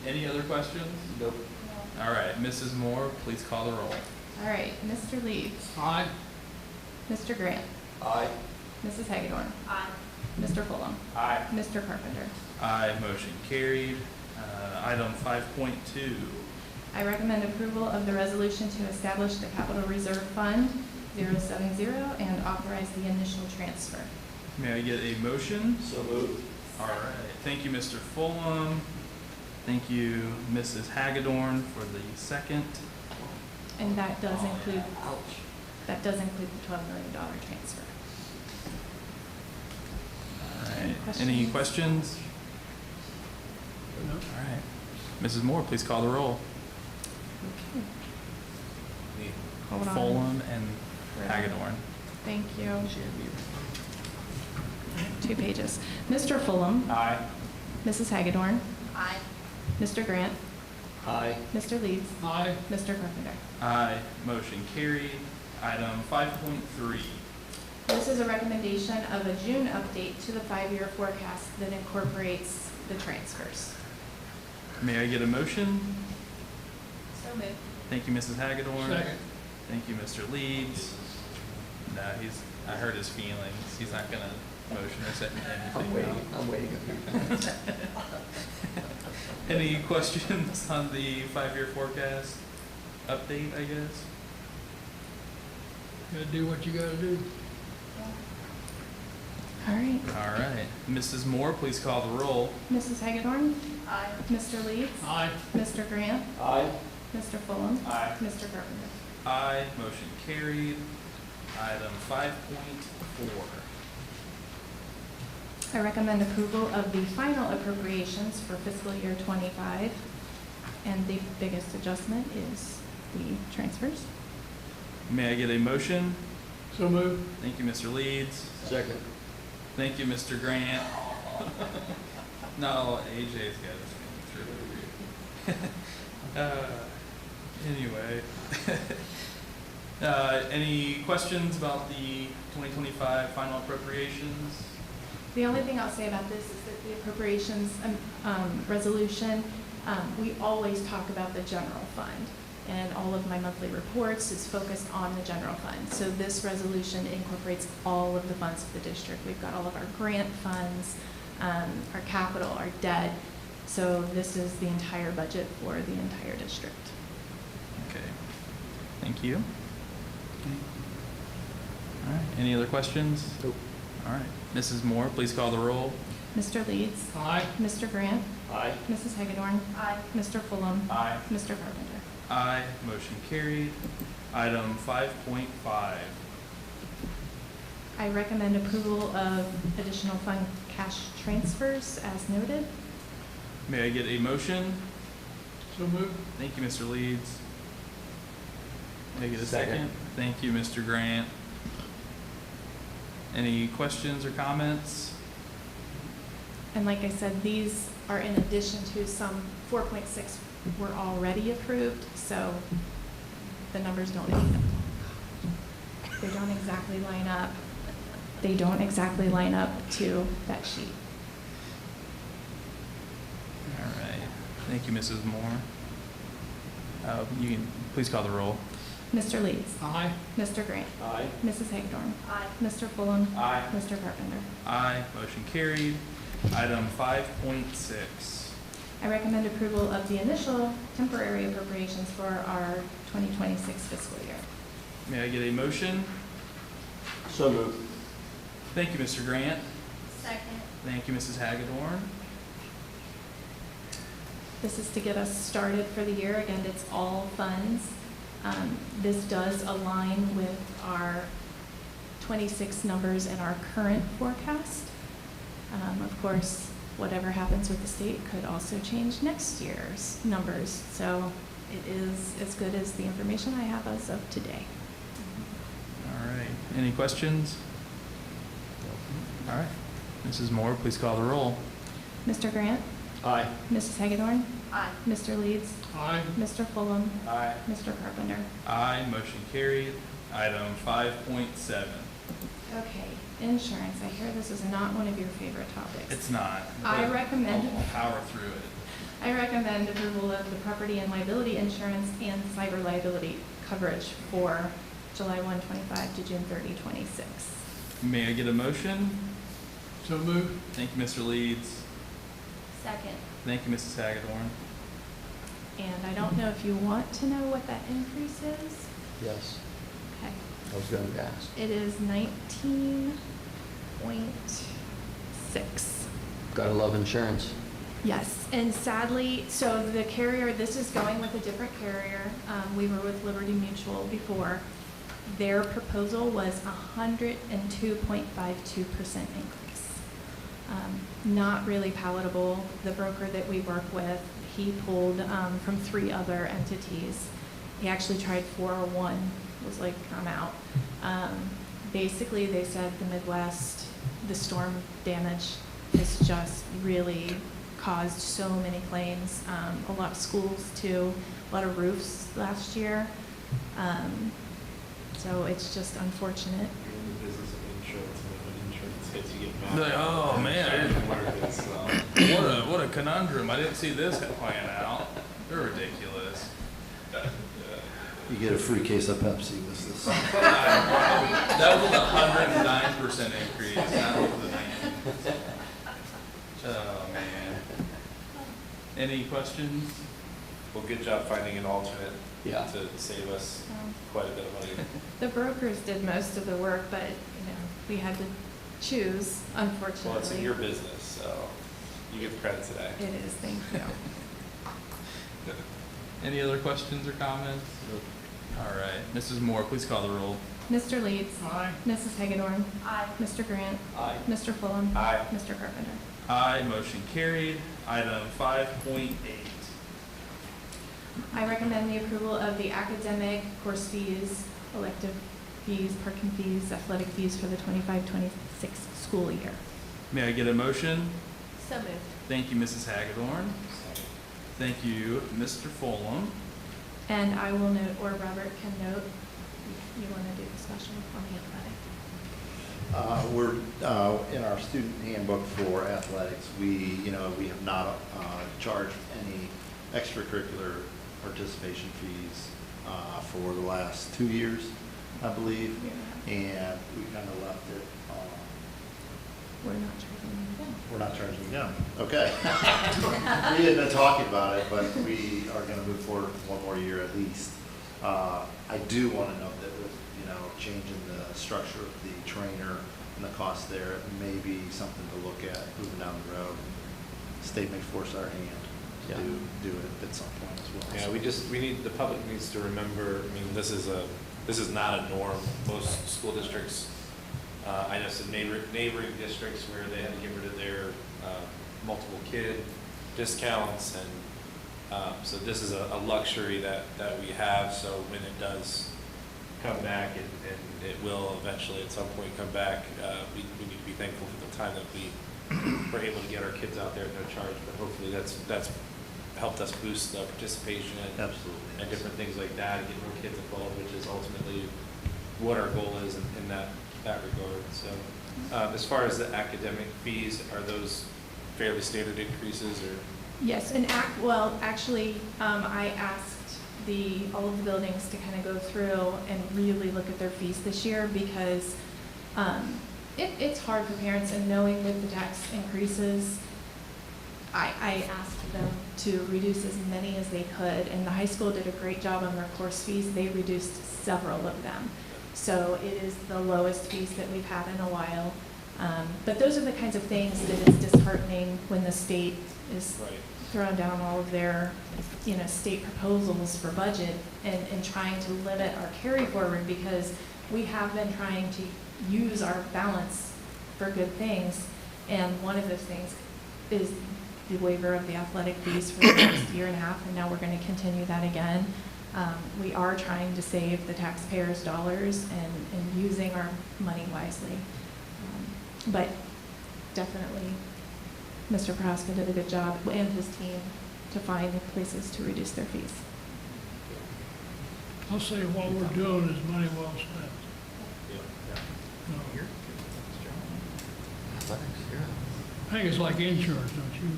Any other questions? Nope. All right, Mrs. Moore, please call the roll. All right, Mr. Leeds, Aye. Mr. Grant, Aye. Mrs. Hagedorn, Aye. Mr. Fulham, Aye. Mr. Carpenter. Aye, motion carried. Item 5.2. I recommend approval of the resolution to establish the Capital Reserve Fund 070 and authorize the initial transfer. May I get a motion? So moved. All right. Thank you, Mr. Fulham. Thank you, Mrs. Hagedorn, for the second. And that does include, Ouch. the $12 million transfer. All right. Questions? Any questions? No. All right. Mrs. Moore, please call the roll. Okay. Hold on. Fulham and Hagedorn. Thank you. 2 pages. Mr. Fulham, Aye. Mrs. Hagedorn, Aye. Mr. Grant, Aye. Mr. Leeds, Aye. Mr. Carpenter. Aye. Motion carried. Item 5.3. This is a recommendation of a June update to the 5-year forecast that incorporates the transfers. May I get a motion? So moved. Thank you, Mrs. Hagedorn. Second. Thank you, Mr. Leeds. No, I hurt his feelings. He's not gonna motion or second anything. I'm waiting. Any questions on the 5-year forecast update, I guess? Gotta do what you gotta do. All right. All right. Mrs. Moore, please call the roll. Mrs. Hagedorn, Aye. Mr. Leeds, Aye. Mr. Grant, Aye. Mr. Fulham, Aye. Mr. Carpenter. Aye. Motion carried. Item 5.4. I recommend approval of the final appropriations for fiscal year '25, and the biggest adjustment is the transfers. May I get a motion? So moved. Thank you, Mr. Leeds. Second. Thank you, Mr. Grant. No, AJ's got his feelings through. Anyway. Any questions about the 2025 final appropriations? The only thing I'll say about this is that the appropriations resolution, we always talk about the general fund. And all of my monthly reports is focused on the general fund. So this resolution incorporates all of the funds of the district. We've got all of our grant funds, our capital, our debt. So this is the entire budget for the entire district. Okay. Thank you. All right. Any other questions? Nope. All right. Mrs. Moore, please call the roll. Mr. Leeds, Aye. Mr. Grant, Aye. Mrs. Hagedorn, Aye. Mr. Fulham, Aye. Mr. Carpenter. Aye. Motion carried. Item 5.5. I recommend approval of additional fund cash transfers as noted. May I get a motion? So moved. Thank you, Mr. Leeds. May I get a Second. second? Thank you, Mr. Grant. Any questions or comments? And like I said, these are in addition to some 4.6 were already approved, so the numbers don't, they don't exactly line up. They don't exactly line up to that sheet. All right. Thank you, Mrs. Moore. You can please call the roll. Mr. Leeds. Aye. Mr. Grant. Aye. Mrs. Hagedorn. Aye. Mr. Fulham. Aye. Mr. Carpenter. Aye, motion carried. Item 5.6. I recommend approval of the initial temporary appropriations for our 2026 fiscal year. May I get a motion? So moved. Thank you, Mr. Grant. Second. Thank you, Mrs. Hagedorn. This is to get us started for the year. Again, it's all funds. This does align with our 26 numbers in our current forecast. Of course, whatever happens with the state could also change next year's numbers. So it is as good as the information I have as of today. All right, any questions? All right, Mrs. Moore, please call the roll. Mr. Grant? Aye. Mrs. Hagedorn? Aye. Mr. Leeds? Aye. Mr. Fulham? Aye. Mr. Carpenter? Aye, motion carried. Item 5.7. Okay, insurance. I hear this is not one of your favorite topics. It's not. I but recommend- I'll power through it. I recommend approval of the property and liability insurance and cyber liability coverage for July 1, 25 to June 30, 26. May I get a motion? So moved. Thank you, Mr. Leeds. Second. Thank you, Mrs. Hagedorn. And I don't know if you want to know what that increase is. Yes, Okay. I was going to ask. It is 19.6. Gotta love insurance. Yes, and sadly, so the carrier, this is going with a different carrier. We were with Liberty Mutual before. Their proposal was 102.52% increase. Not really palatable. The broker that we work with, he pulled from 3 other entities. He actually tried 401, was like, I'm out. Basically, they said the Midwest, the storm damage has just really caused so many claims. A lot of schools too, a lot of roofs last year. So it's just unfortunate. You're in the business of insurance, and when insurance hits, you get mad. Like, oh, man. Markets, so. What a conundrum. I didn't see this playing out. They're ridiculous. You get a free case of Pepsi with this. That was a 109% increase. That was the 90. Oh, man. Any questions? Well, good job finding an alternate Yeah. to save us quite a bit of money. The brokers did most of the work, but, we had to choose, unfortunately. Well, it's in your business, so you get the credit today. It is, thank you. Any other questions or comments? All right, Mrs. Moore, please call the roll. Mr. Leeds. Aye. Mrs. Hagedorn. Aye. Mr. Grant. Aye. Mr. Fulham. Aye. Mr. Carpenter. Aye, motion carried. Item 5.8. I recommend the approval of the academic course fees, elective fees, parking fees, athletic fees for the 25-26 school year. May I get a motion? So moved. Thank you, Mrs. Hagedorn. Thank you, Mr. Fulham. And I will note, or Robert can note, you want to do the special on the athletic? We're, in our student handbook for athletics, we have not charged any extracurricular participation fees for the last 2 years, I believe, and we kind of left it, We're not charging them. we're not charging them. Okay. We had been talking about it, but we are going to move forward 1 more year at least. I do want to note that with, changing the structure of the trainer and the cost there, it may be something to look at moving down the road. State may force our hand to do it at some point as well. Yeah, the public needs to remember, this is not a norm. Most school districts, I know some neighboring districts where they had to get rid of their multiple kid discounts, and so this is a luxury that we have, so when it does come back, and it will eventually at some point come back, we need to be thankful for the time that we were able to get our kids out there at no charge, but hopefully that's helped us boost the participation Absolutely. and different things like that, and get more kids involved, which is ultimately what our goal is in that regard. So as far as the academic fees, are those fairly standard increases, or? Yes, and actually, I asked all of the buildings to kind of go through and really look at their fees this year because it's hard for parents, and knowing with the tax increases, I asked them to reduce as many as they could, and the high school did a great job on their course fees. They reduced several of them. So it is the lowest fees that we've had in a while. But those are the kinds of things that is disheartening when the state is throwing down all of their, state proposals for budget and trying to limit our carry forward, because we have been trying to use our balance for good things. And one of those things is the waiver of the athletic fees for the next year and a half, and now we're going to continue that again. We are trying to save the taxpayers' dollars and using our money wisely. But definitely, Mr. Prohaska did a good job, and his team, to find places to reduce their fees. I'll say what we're doing is money well spent. No, I think it's like insurance, don't you?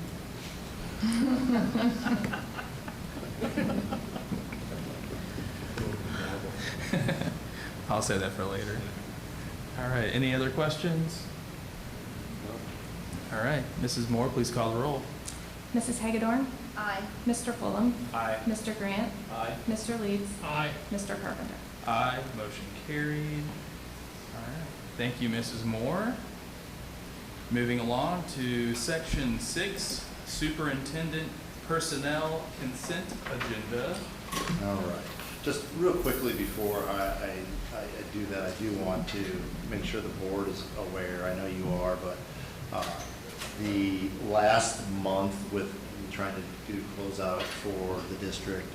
I'll say that for later. All right, any other questions? All right, Mrs. Moore, please call the roll. Mrs. Hagedorn? Aye. Mr. Fulham? Aye. Mr. Grant? Aye. Mr. Leeds? Aye. Mr. Carpenter? Aye, motion carried. All right, thank you, Mrs. Moore. Moving along to section 6, superintendent personnel consent agenda. All right. Just real quickly before I do that, I do want to make sure the board is aware, I know you are, but the last month with trying to do closeout for the district,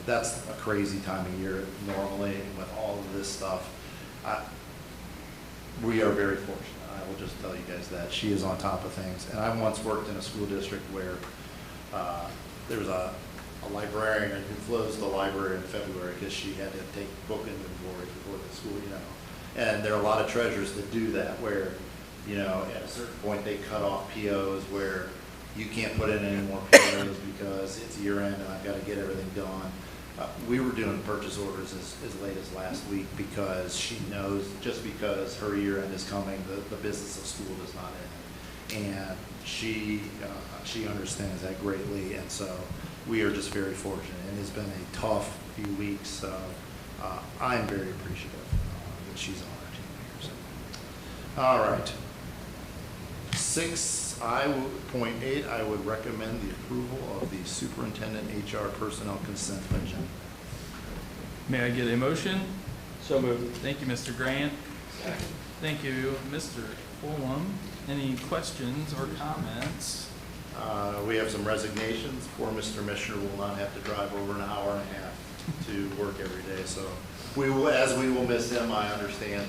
that's a crazy time of year normally with all of this stuff. We are very fortunate. I will just tell you guys that. She is on top of things. And I once worked in a school district where there was a librarian who closed the library in February because she had to take book inventory before the school, And there are a lot of treasurers that do that where, at a certain point they cut off POs where you can't put in any more POs because it's year end and I've got to get everything done. We were doing purchase orders as late as last week because she knows just because her year end is coming, the business of school does not end. And she understands that greatly, and so we are just very fortunate. And it's been a tough few weeks, so I'm very appreciative that she's on our team here. So. All right. 6.8, I would recommend the approval of the superintendent HR personnel consent agenda. May I get a motion? So moved. Thank you, Mr. Grant. Thank you, Mr. Fulham. Any questions or comments? We have some resignations. Poor Mr. Missioner will not have to drive over an hour and a half to work every day. So we will miss him. I understand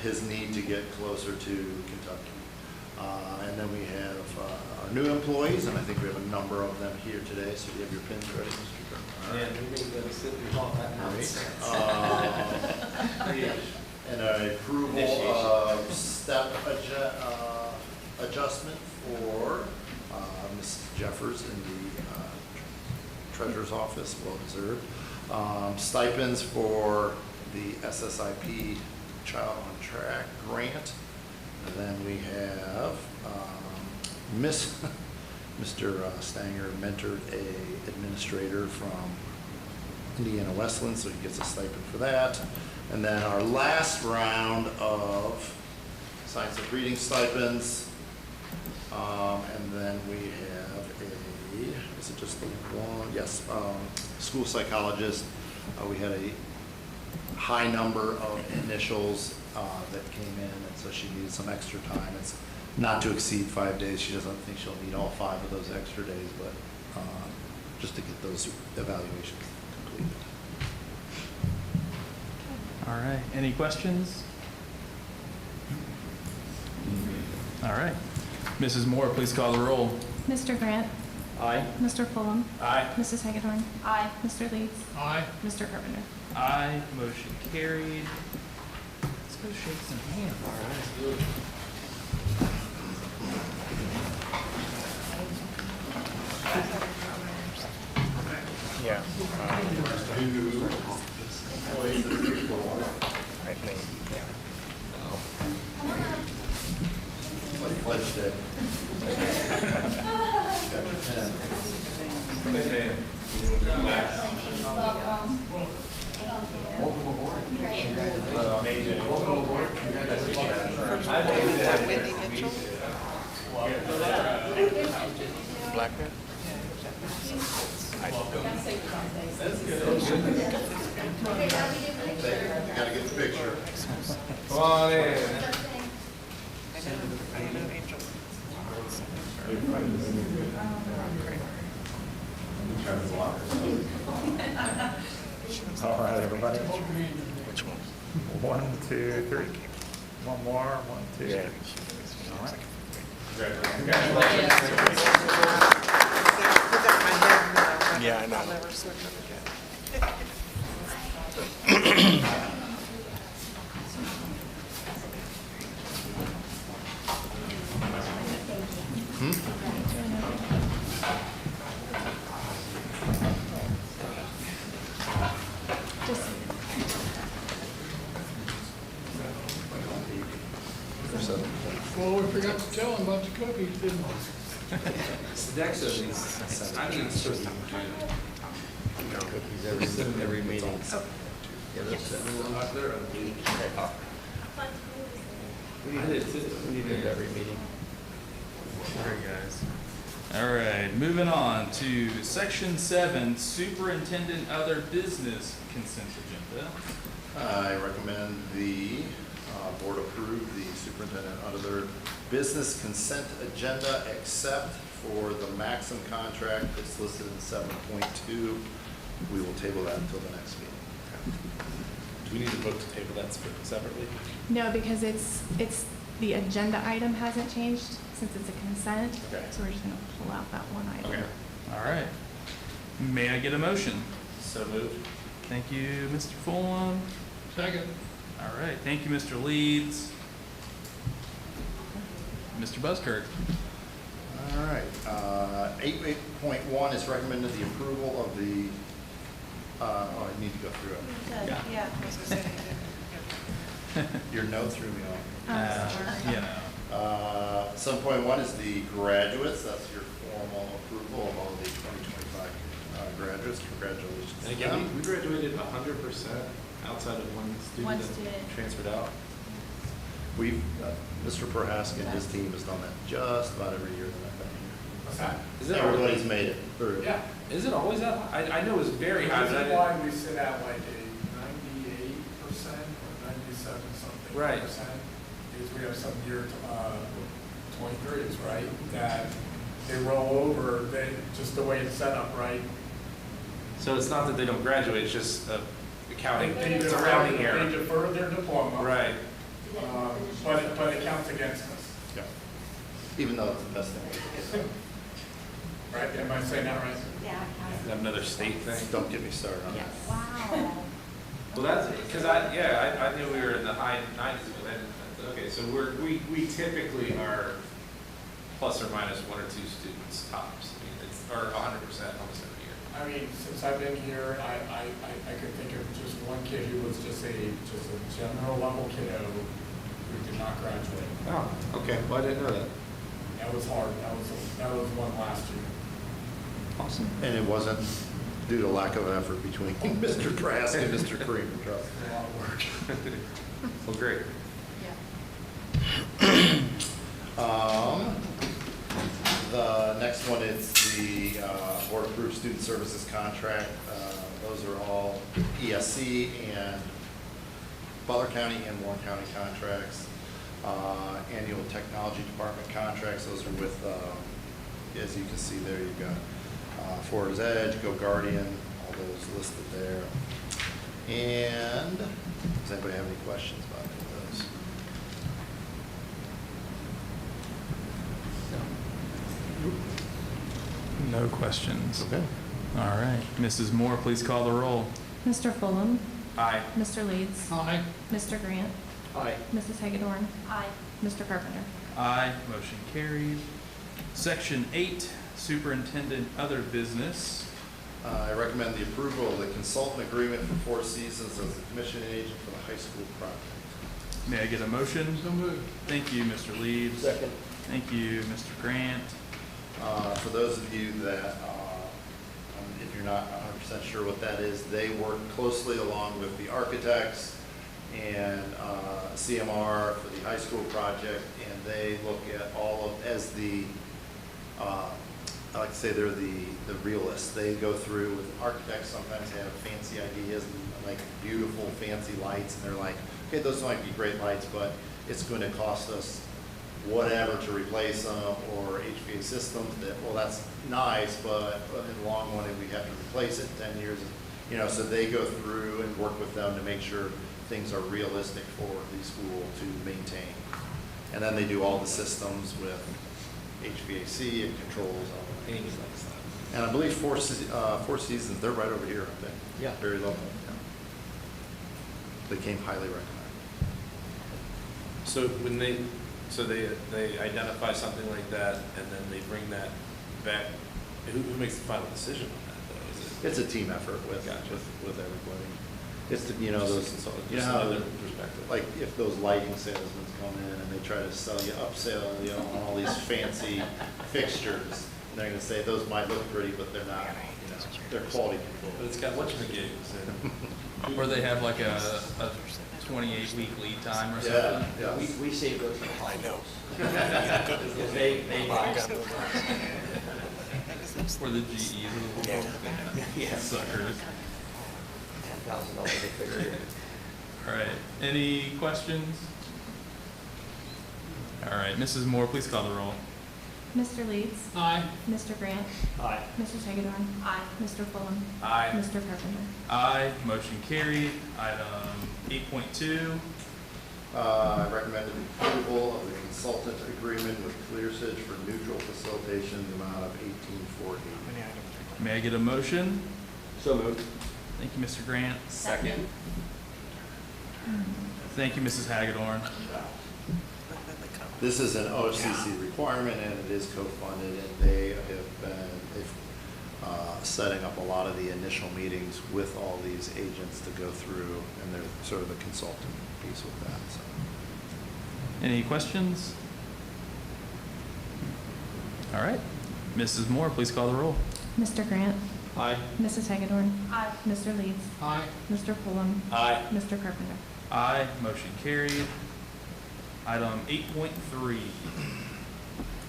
his need to get closer to Kentucky. And then we have our new employees, and I think we have a number of them here today. So you have your pins ready, Mr. Kirk? All right. And an approval of step adjustment for Mrs. Jeffers in the treasurer's office, well deserved. Stipends for the SSIP Child on Track grant. And then we have Mr. Stanger mentored a administrator from Indiana Westland, so he gets a stipend for that. And then our last round of science and reading stipends. And then we have is it just the one? Yes, school psychologist. We had a high number of initials that came in, and so she needed some extra time. It's not to exceed 5 days. She doesn't think she'll need all 5 of those extra days, but just to get those evaluations completed. All right, any questions? All right. Mrs. Moore, please call the roll. Mr. Grant? Aye. Mr. Fulham? Aye. Mrs. Hagedorn? Aye. Mr. Leeds? Aye. Mr. Carpenter? Aye, motion carried. Let's go shake some hands. All right. Yeah. I think, yeah. Pledge Day. Blackbear? Gotta get the picture. Come on in. All right, everybody. Which one? 1, 2, 3. One more, 1, 2, 3. All right. Yeah, I know. Well, we forgot to tell them about the cookies, didn't we? Every meeting. We need it every meeting. All right, guys. All right, moving on to section 7, superintendent other business consent agenda. I recommend the board approve the superintendent other business consent agenda except for the Maxim contract that's listed in 7.2. We will table that until the next meeting. Do we need to vote to table that separately? No, because it's, the agenda item hasn't changed since it's a consent. Okay. So we're just gonna pull out that one item. Okay. All right. May I get a motion? So moved. Thank you, Mr. Fulham. Second. All right, thank you, Mr. Leeds. Mr. Buskirk. All right, 8.1 is recommended the approval of the, I need to go through it. Yeah. Your note threw me off. You know. 7.1 is the graduates, that's your formal approval of all the 2025 graduates, congratulations. And to again, them. we graduated 100% outside of one student One that student. transferred out. We've, Mr. Prohaska and his team has done that just about every year that I've been here. What's that? Is it Everybody's always, made it through. Yeah. is it always that? I know it was very high. This but I is didn't- why we sit at like a 98% or 97 something Right. percent. Is we have some year, 23s, right? That they roll over, just the way it's set up, right? So it's not that they don't graduate, it's just accounting, They it's a rounding They error. defer their diploma. Right. But it counts against us, Yeah. Even though it's the best thing. right? Am I saying that right? Is that another state thing? Don't get me started on that. Wow. Well, that's, because I knew we were in the high 90s, but okay, so we typically are plus or minus 1 or 2 students tops. I mean, it's, or 100% almost every year. I mean, since I've been here, I could think of just one kid who was just a general level kiddo who did not graduate. Oh, okay, well, I didn't know that. That was hard, that was one last year. Awesome. And it wasn't due to lack of effort between Mr. Trask and Mr. Cream, trust me. A lot of work. Well, great. The next one is the board approved student services contract. Those are all ESC and Butler County and Warren County contracts. Annual technology department contracts, those are with, as you can see there, you've got Forward's Edge, Go Guardian, all those listed there. And does anybody have any questions about any of those? No questions. Okay. All right. Mrs. Moore, please call the roll. Mr. Fulham, Aye. Mr. Leeds, Aye. Mr. Grant, Aye. Mrs. Hagedorn, Aye. Mr. Carpenter. Aye. Motion carries. Section 8, Superintendent, other business. I recommend the approval of the consultant agreement for Four Seasons as the commissioning agent for the high school project. May I get a motion? So moved. Thank you, Mr. Leeds. Second. Thank you, Mr. Grant. For those of you that, if you're not 100% sure what that is, they work closely along with the architects and CMR for the high school project, and they look at all of, as the, I like to say they're the realists. They go through with architects, sometimes have fancy ideas and like beautiful fancy lights, and they're like, okay, those might be great lights, but it's going to cost us whatever to replace them, or HVAC systems that, well, that's nice, but in the long run, we have to replace it in 10 years. You know, so they go through and work with them to make sure things are realistic for the school to maintain. And then they do all the systems with HVAC and controls, all the things like that. And I believe Four Seasons, they're right over here, aren't they? Yeah. Very local. Yeah. They came highly recommended. So when they identify something like that, and then they bring that back, who makes the final decision on that, though? Is it? It's a team effort with Gotcha. with everybody. It's, you know, those, you know Just how, another perspective. like, if those lighting salesmen come in and they try to sell you, upsell, you know, on all these fancy fixtures, they're gonna say, those might look pretty, but they're not, you know, they're quality control. But it's got whatchamacallit. Or they have like a 28-week lead time or something. Yeah, yeah. We save those for hospitals. Because they buy them. Or the GEs of the world. Yeah. Suckers. $10,000 a figure. All right, any questions? All right, Mrs. Moore, please call the roll. Mr. Leeds? Aye. Mr. Grant? Aye. Mrs. Hagedorn? Aye. Mr. Fulham? Aye. Mr. Carpenter? Aye, motion carried. Item 8.2. I recommend approval of the consultant agreement with ClearSage for neutral facilitation in the amount of $18,480. May I get a motion? So moved. Thank you, Mr. Grant. Second. Thank you, Mrs. Hagedorn. This is an OFCC requirement, and it is co-funded, and they have been setting up a lot of the initial meetings with all these agents to go through, and they're sort of the consultant piece with that. So. Any questions? All right, Mrs. Moore, please call the roll. Mr. Grant? Aye. Mrs. Hagedorn? Aye. Mr. Leeds? Aye. Mr. Fulham? Aye. Mr. Carpenter? Aye, motion carried. Item 8.3.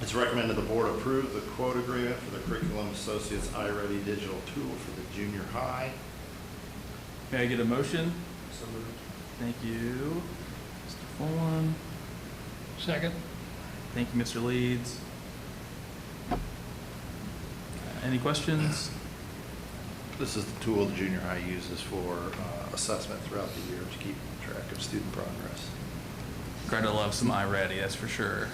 It's recommended the board approve the quote agreement for the Curriculum Associates iReady digital tool for the junior high. May I get a motion? So moved. Thank you, Mr. Fulham. Second. Thank you, Mr. Leeds. Any questions? This is the tool the junior high uses for assessment throughout the year to keep track of student progress. Greta loves some iReady, that's for sure.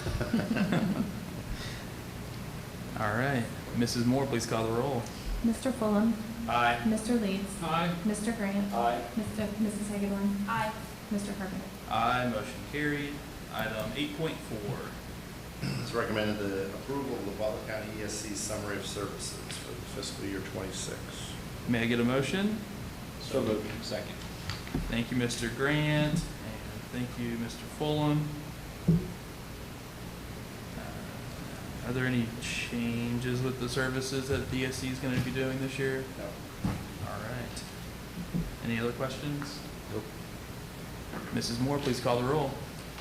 All right, Mrs. Moore, please call the roll. Mr. Fulham? Aye. Mr. Leeds? Aye. Mr. Grant? Aye. Mrs. Hagedorn? Aye. Mr. Carpenter? Aye, motion carried. Item 8.4. It's recommended the approval of the Butler County ESC summary of services for the fiscal year 26. May I get a motion? So moved. Second. Thank you, Mr. Grant, and thank you, Mr. Fulham. Are there any changes with the services that DSC is going to be doing this year? No. All right. Any other questions? Nope. Mrs. Moore, please call the roll.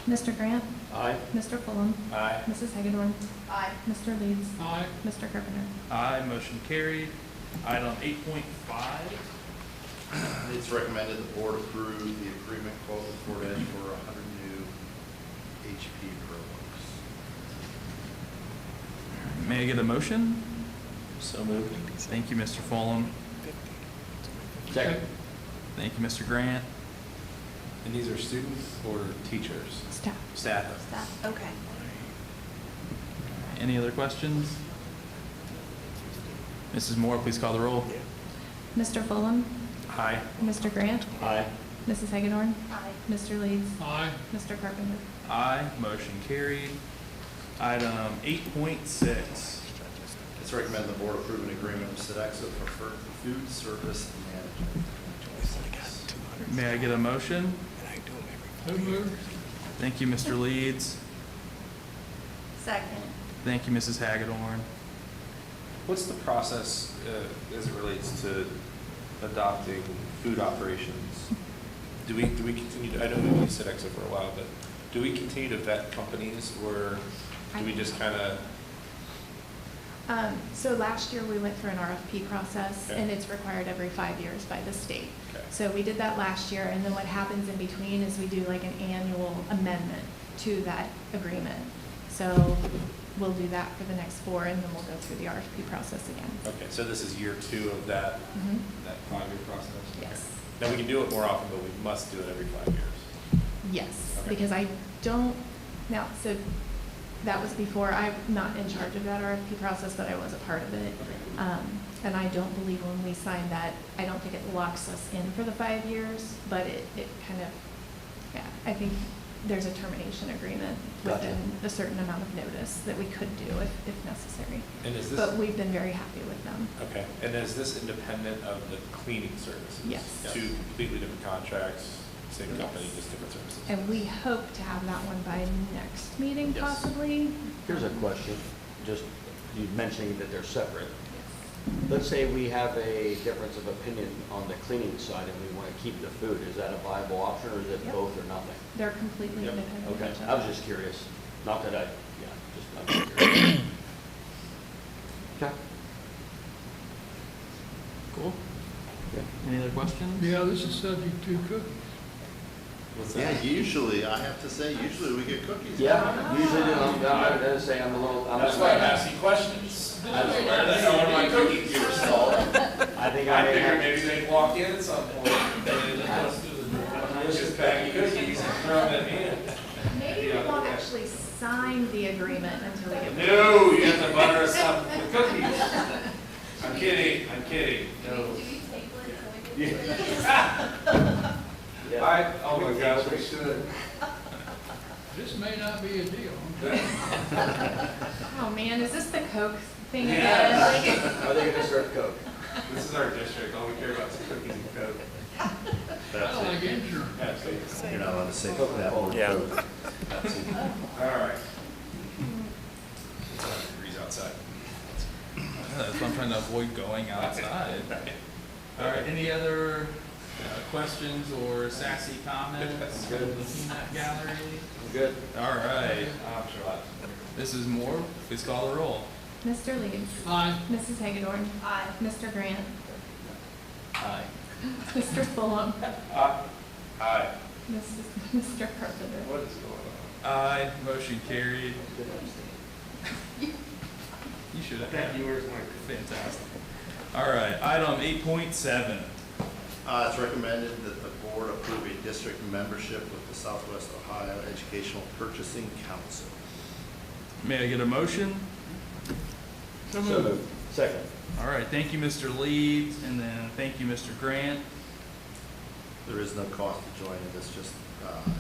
Mr. Grant? Aye. Mr. Fulham? Aye. Mrs. Hagedorn? Aye. Mr. Leeds? Aye. Mr. Carpenter? Aye, motion carried. Item 8.5. It's recommended the board approve the agreement quote with Fort Edge for 100 new HP Chromebooks. May I get a motion? So moved. Thank you, Mr. Fulham. Second. Thank you, Mr. Grant. And these are students or teachers? Staff. Staff. Staff, okay. Any other questions? Mrs. Moore, please call the roll. Mr. Fulham? Aye. Mr. Grant? Aye. Mrs. Hagedorn? Aye. Mr. Leeds? Aye. Mr. Carpenter? Aye, motion carried. Item 8.6. It's Let's recommend the board approve an agreement with Sodexo for food service management. May I get a motion? Who moved? Thank you, Mr. Leeds. Second. Thank you, Mrs. Hagedorn. What's the process as it relates to adopting food operations? Do we continue to, I know we've used Sodexo for a while, but do we continue to vet companies, or do we just kind of? So last year, we went through an RFP process, Okay. and it's required every 5 years by the state. Okay. So we did that last year, and then what happens in between is we do like an annual amendment to that agreement. So we'll do that for the next 4, and then we'll go through the RFP process again. Okay, so this is year 2 of that, Mhm. that 5-year process? Yes. Now, we can do it more often, but we must do it every 5 years. Yes, Okay. because I don't, now, so that was before, I'm not in charge of that RFP process, but I was a part of it. And I don't believe when we signed that, I don't think it locks us in for the 5 years, but it kind of, yeah, I think there's a termination agreement Gotcha. within a certain amount of notice that we could do if necessary. And is this? But we've been very happy with them. Okay, and is this independent of the cleaning services? Yes. 2 completely different contracts, same company, Yes. just different services? And we hope to have that one by next meeting Yes. possibly. Here's a question, just you mentioning that they're separate. Let's say we have a difference of opinion on the cleaning side and we want to keep the food. Is that a viable option, or is it Yep. both or nothing? They're completely Yep. independent of Okay, each I other. was just curious. Not that I'm just curious. Okay. Cool. Yeah. Any other questions? Yeah, this is subject to cookies. What's Yeah, that? usually, I have to say, usually we get cookies. Yeah, usually do. I'm gonna say I'm a little. That's why I'm asking questions. I know where my cookies are installed. I think I I may figured have. maybe they'd walk in at some point. Just baggy cookies and throw them in. Maybe we won't actually sign the agreement until we get. No, you have to butter us up with cookies. I'm kidding, no. Yeah. Oh my gosh, we should. This may not be a deal. Oh, man, is this the Coke thing Yeah. again? Are they gonna serve Coke? This is our district, all we care about is cookies and Coke. I like insurance. Absolutely. You're not allowed to say that word. Yeah. All right. It's 100 degrees outside. That's why I'm trying to avoid going outside. All right, any other questions or sassy comments from the peanut gallery? I'm good. All right, I'm sure. this is more, please call the roll. Mr. Leeds. Aye. Mrs. Hagedorn. Aye. Mr. Grant. Aye. Mr. Fulham. Aye. Mr. Carpenter. What is going on? Aye, motion carried. You should have. Thank you, where's my? Fantastic. All right, item 8.7. It's recommended that the board approve a district membership with the Southwest Ohio Educational Purchasing Council. May I get a motion? So moved. Second. All right, thank you, Mr. Leeds, and then thank you, Mr. Grant. There is no cost to join it, it's just,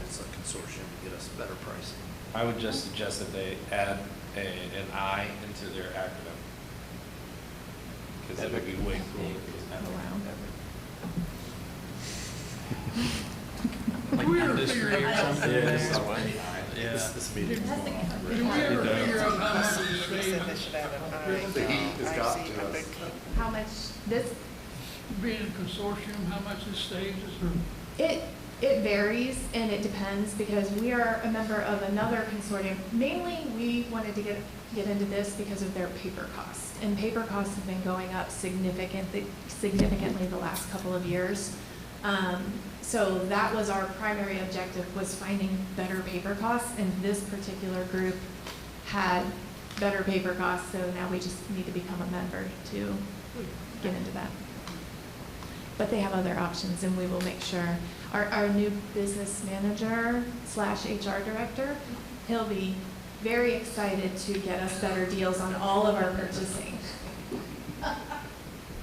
it's a consortium to get us better pricing. I would just suggest that they add an I into their acronym. Because that would be way cooler if it was Oh, an wow. Like industry or something. Yeah. This meeting. Did we ever figure out how much it saves The heat has got to us. How much this, being a consortium, how much it saves us? Or it varies and it depends because we are a member of another consortium. Mainly, we wanted to get into this because of their paper costs. And paper costs have been going up significantly the last couple of years. So that was our primary objective, was finding better paper costs, and this particular group had better paper costs, so now we just need to become a member to get into that. But they have other options, and we will make sure. Our new business manager / HR director, he'll be very excited to get us better deals on all of our purchasing.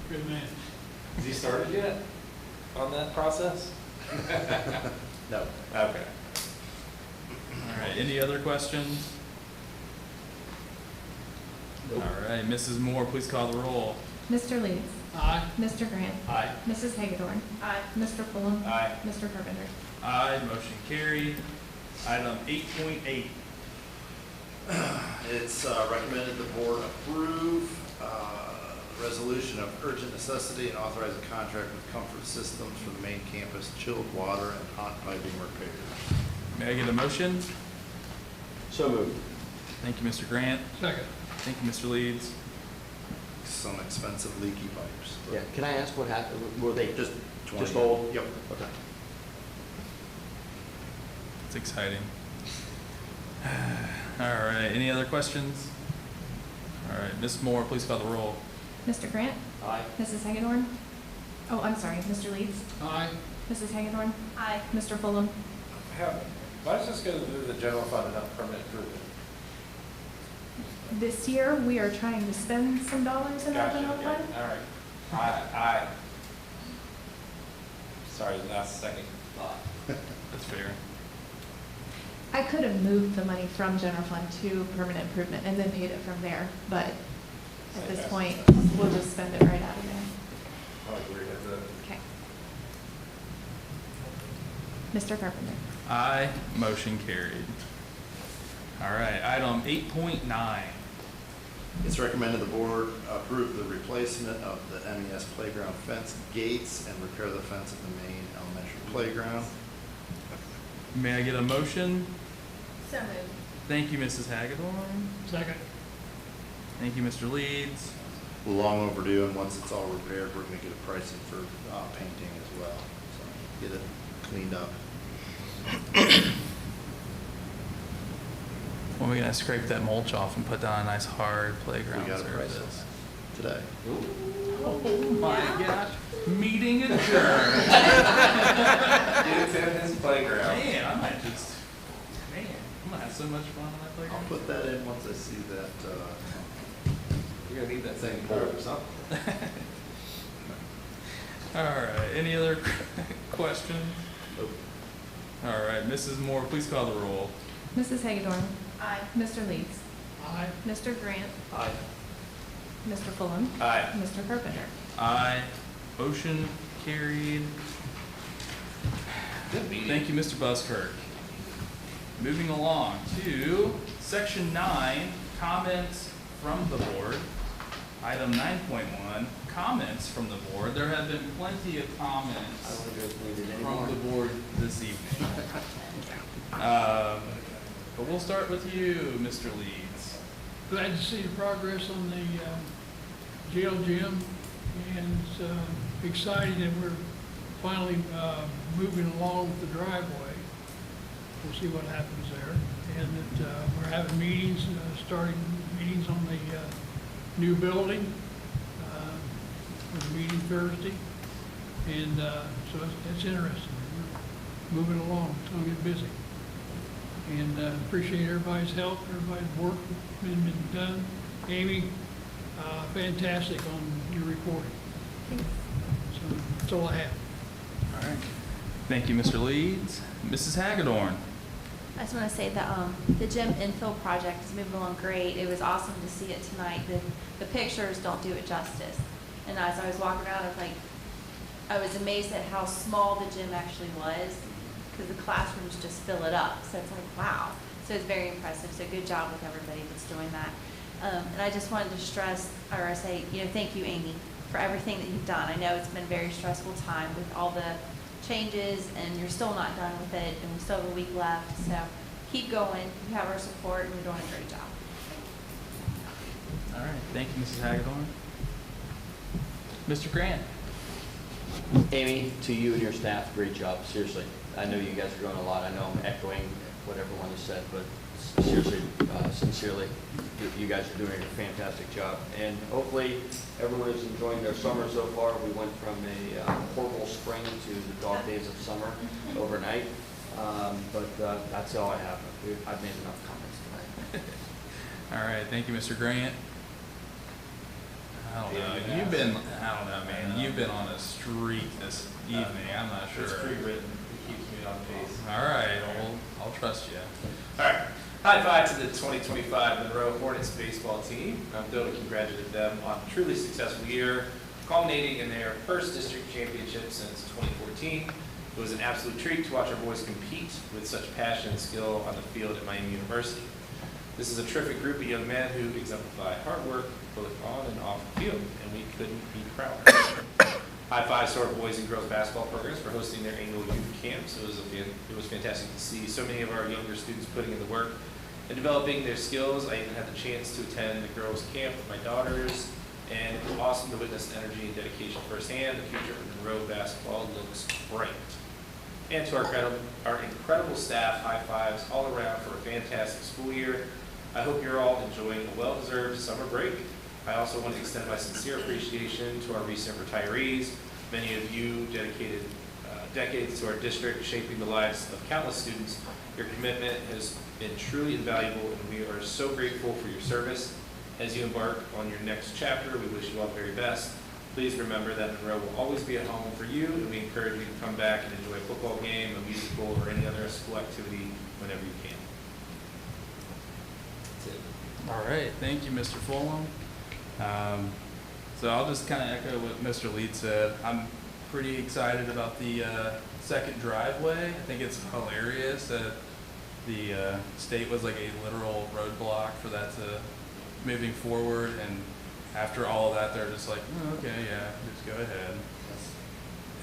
good man. Has he started yet on that process? No. Okay. All right, any other questions? All right, Mrs. Moore, please call the roll. Mr. Leeds. Aye. Mr. Grant. Aye. Mrs. Hagadorn. Aye. Mr. Fulham. Aye. Mr. Carpenter. Aye, motion carried. Item 8.8. It's recommended the board approve resolution of urgent necessity and authorize a contract with Comfort Systems for the main campus chilled water and hot piping repairs. May I get a motion? So moved. Thank you, Mr. Grant. Second. Thank you, Mr. Leeds. Some expensive leaky pipes. Yeah, can I ask what happened? Were they Just 20. just old? Yep. Okay. It's exciting. All right, any other questions? All right, Ms. Moore, please call the roll. Mr. Grant. Aye. Mrs. Hagadorn. Oh, I'm sorry, Mr. Leeds. Aye. Mrs. Hagadorn. Aye. Mr. Fulham. Why does this go through the general fund and not permanent improvement? This year, we are trying to spend some dollars in our Gotcha, general okay, fund. all right. Aye. Sorry, last second. That's fair. I could have moved the money from general fund to permanent improvement and then paid it from there, but at this point, we'll just spend it right out of there. I like where you have the. Okay. Mr. Carpenter. Aye, motion carried. All right, item 8.9. It's recommended the board approve the replacement of the MES playground fence gates and repair the fence at the main elementary playground. May I get a motion? So moved. Thank you, Mrs. Hagadorn. Second. Thank you, Mr. Leeds. Long overdue, and once it's all repaired, we're gonna get a pricing for painting as well, so get it cleaned up. When are we gonna scrape that mulch off and put down a nice hard We playground got a price surface? today. Oh my gosh, meeting adjourned. It's in his playground. Man, I might just, man, I'm gonna have so much fun on that I'll playground. put that in once I see that, You're gonna need that thing pulled or something. All right, any other questions? Nope. All right, Mrs. Moore, please call the roll. Mrs. Hagadorn. Aye. Mr. Leeds. Aye. Mr. Grant. Aye. Mr. Fulham. Aye. Mr. Carpenter. Aye, motion carried. Good meeting. Thank you, Mr. Buskirk. Moving along to section 9, comments from the board. Item 9.1, comments from the board. There have been plenty of I comments don't think there's needed from anymore. the board this evening. But we'll start with you, Mr. Leeds. Glad to see the progress on the jail gym, and exciting that we're finally moving along with the driveway. We'll see what happens there. And that we're having meetings, starting meetings on the new building. We're meeting Thursday. And so it's interesting. We're moving along. It's going to get busy. And appreciate everybody's help, everybody's work that's been done. Amy, fantastic on your reporting. So that's all I have. All right. Thank you, Mr. Leeds. Mrs. Hagadorn. I just want to say that the gym infill project is moving along great. It was awesome to see it tonight. The pictures don't do it justice. And as I was walking around, I was amazed at how small the gym actually was, because the classrooms just fill it up. So it's like, wow. So it's very impressive. So good job with everybody that's doing that. And I just wanted to stress, or say, thank you, Amy, for everything that you've done. I know it's been a very stressful time with all the changes, and you're still not done with it, and we still have a week left. So keep going. You have our support, and you're doing a great job. All right. Thank you, Mrs. Hagadorn. Mr. Grant. Amy, to you and your staff, great job, seriously. I know you guys are doing a lot. I know I'm echoing what everyone has said, but seriously, sincerely, you guys are doing a fantastic job. And hopefully, everyone is enjoying their summer so far. We went from a horrible spring to the dog days of summer overnight. But that's all I have. I've made enough comments tonight. All right. Thank you, Mr. Grant. I don't know. I don't know, man. You've been on a streak this evening. I'm not sure. It's pre-written. It keeps me on pace. All right. I'll trust you. All right. High five to the 2025 Monroe Hornets baseball team. I'm thrilled to congratulate them on a truly successful year, culminating in their first district championship since 2014. It was an absolute treat to watch our boys compete with such passion and skill on the field at Miami University. This is a terrific group of young men who exemplify hard work both on and off the field, and we couldn't be prouder. High five to our boys and girls basketball programs for hosting their annual youth camps. It was fantastic to see so many of our younger students putting in the work and developing their skills. I even had the chance to attend the girls' camp with my daughters, and it was awesome to witness the energy and dedication firsthand. The future of Monroe basketball looks bright. And to our incredible staff, high fives all around for a fantastic school year. I hope you're all enjoying a well-deserved summer break. I also want to extend my sincere appreciation to our recent retirees. Many of you dedicated decades to our district, shaping the lives of countless students. Your commitment has been truly invaluable, and we are so grateful for your service. As you embark on your next chapter, we wish you all the very best. Please remember that Monroe will always be a home for you, and we encourage you to come back and enjoy a football game, a musical, or any other school activity whenever you can. That's it. All right, thank you, Mr. Fulham. So I'll just kind of echo what Mr. Lead said. I'm pretty excited about the second driveway. I think it's hilarious that the state was like a literal roadblock for that to moving forward, and after all of that, they're just like, oh, okay, yeah, just go ahead.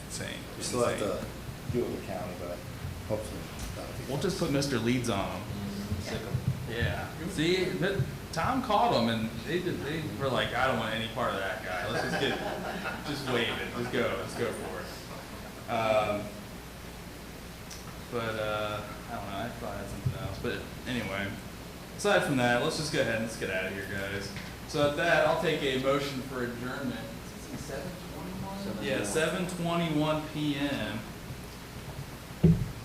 Insane. We still have Insane. to do it with the county, but hopefully that'll be. We'll just put Mr. Leads on them. Yeah. See, but Tom called them, and they were like, I don't want any part of that guy. Let's just wave it. Let's go for it. I don't know. I thought I had something else. But anyway, aside from that, let's just go ahead and let's get out of here, guys. So at that, I'll take a motion for adjournment. 7:21? Yeah, 7:21 p.m.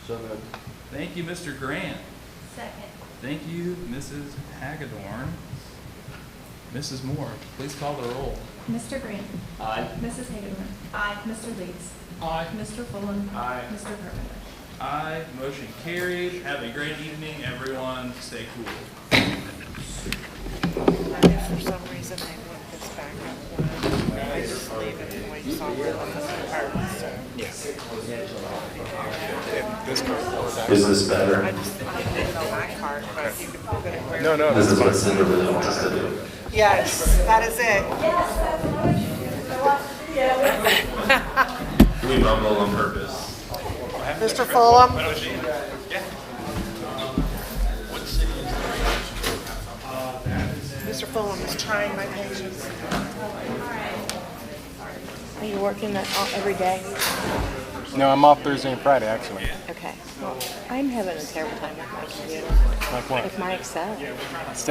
So moved. Thank you, Mr. Grant. Second. Thank you, Mrs. Hagedorn. Mrs. Moore, please call the roll. Mr. Grant. Aye. Mrs. Hagadorn. Aye. Mr. Leeds. Aye. Mr. Fulham. Aye. Mr. Carpenter. Aye, motion carried. Have a great evening, everyone. Stay cool. For some reason, I went this back up. I just leave it and wait somewhere on the apartment, so. Yes. Is this better? I didn't know my card, but you can put it where. No. This is what Cinder really wants us to do. Yes, that is it. We mumble on purpose. Mr. Fulham? Mr. Fulham is trying my patience. Are you working that every day? No, I'm off Thursday and Friday, actually. Okay. Well, I'm having a terrible time with my computer. Like what? With my Excel. Still?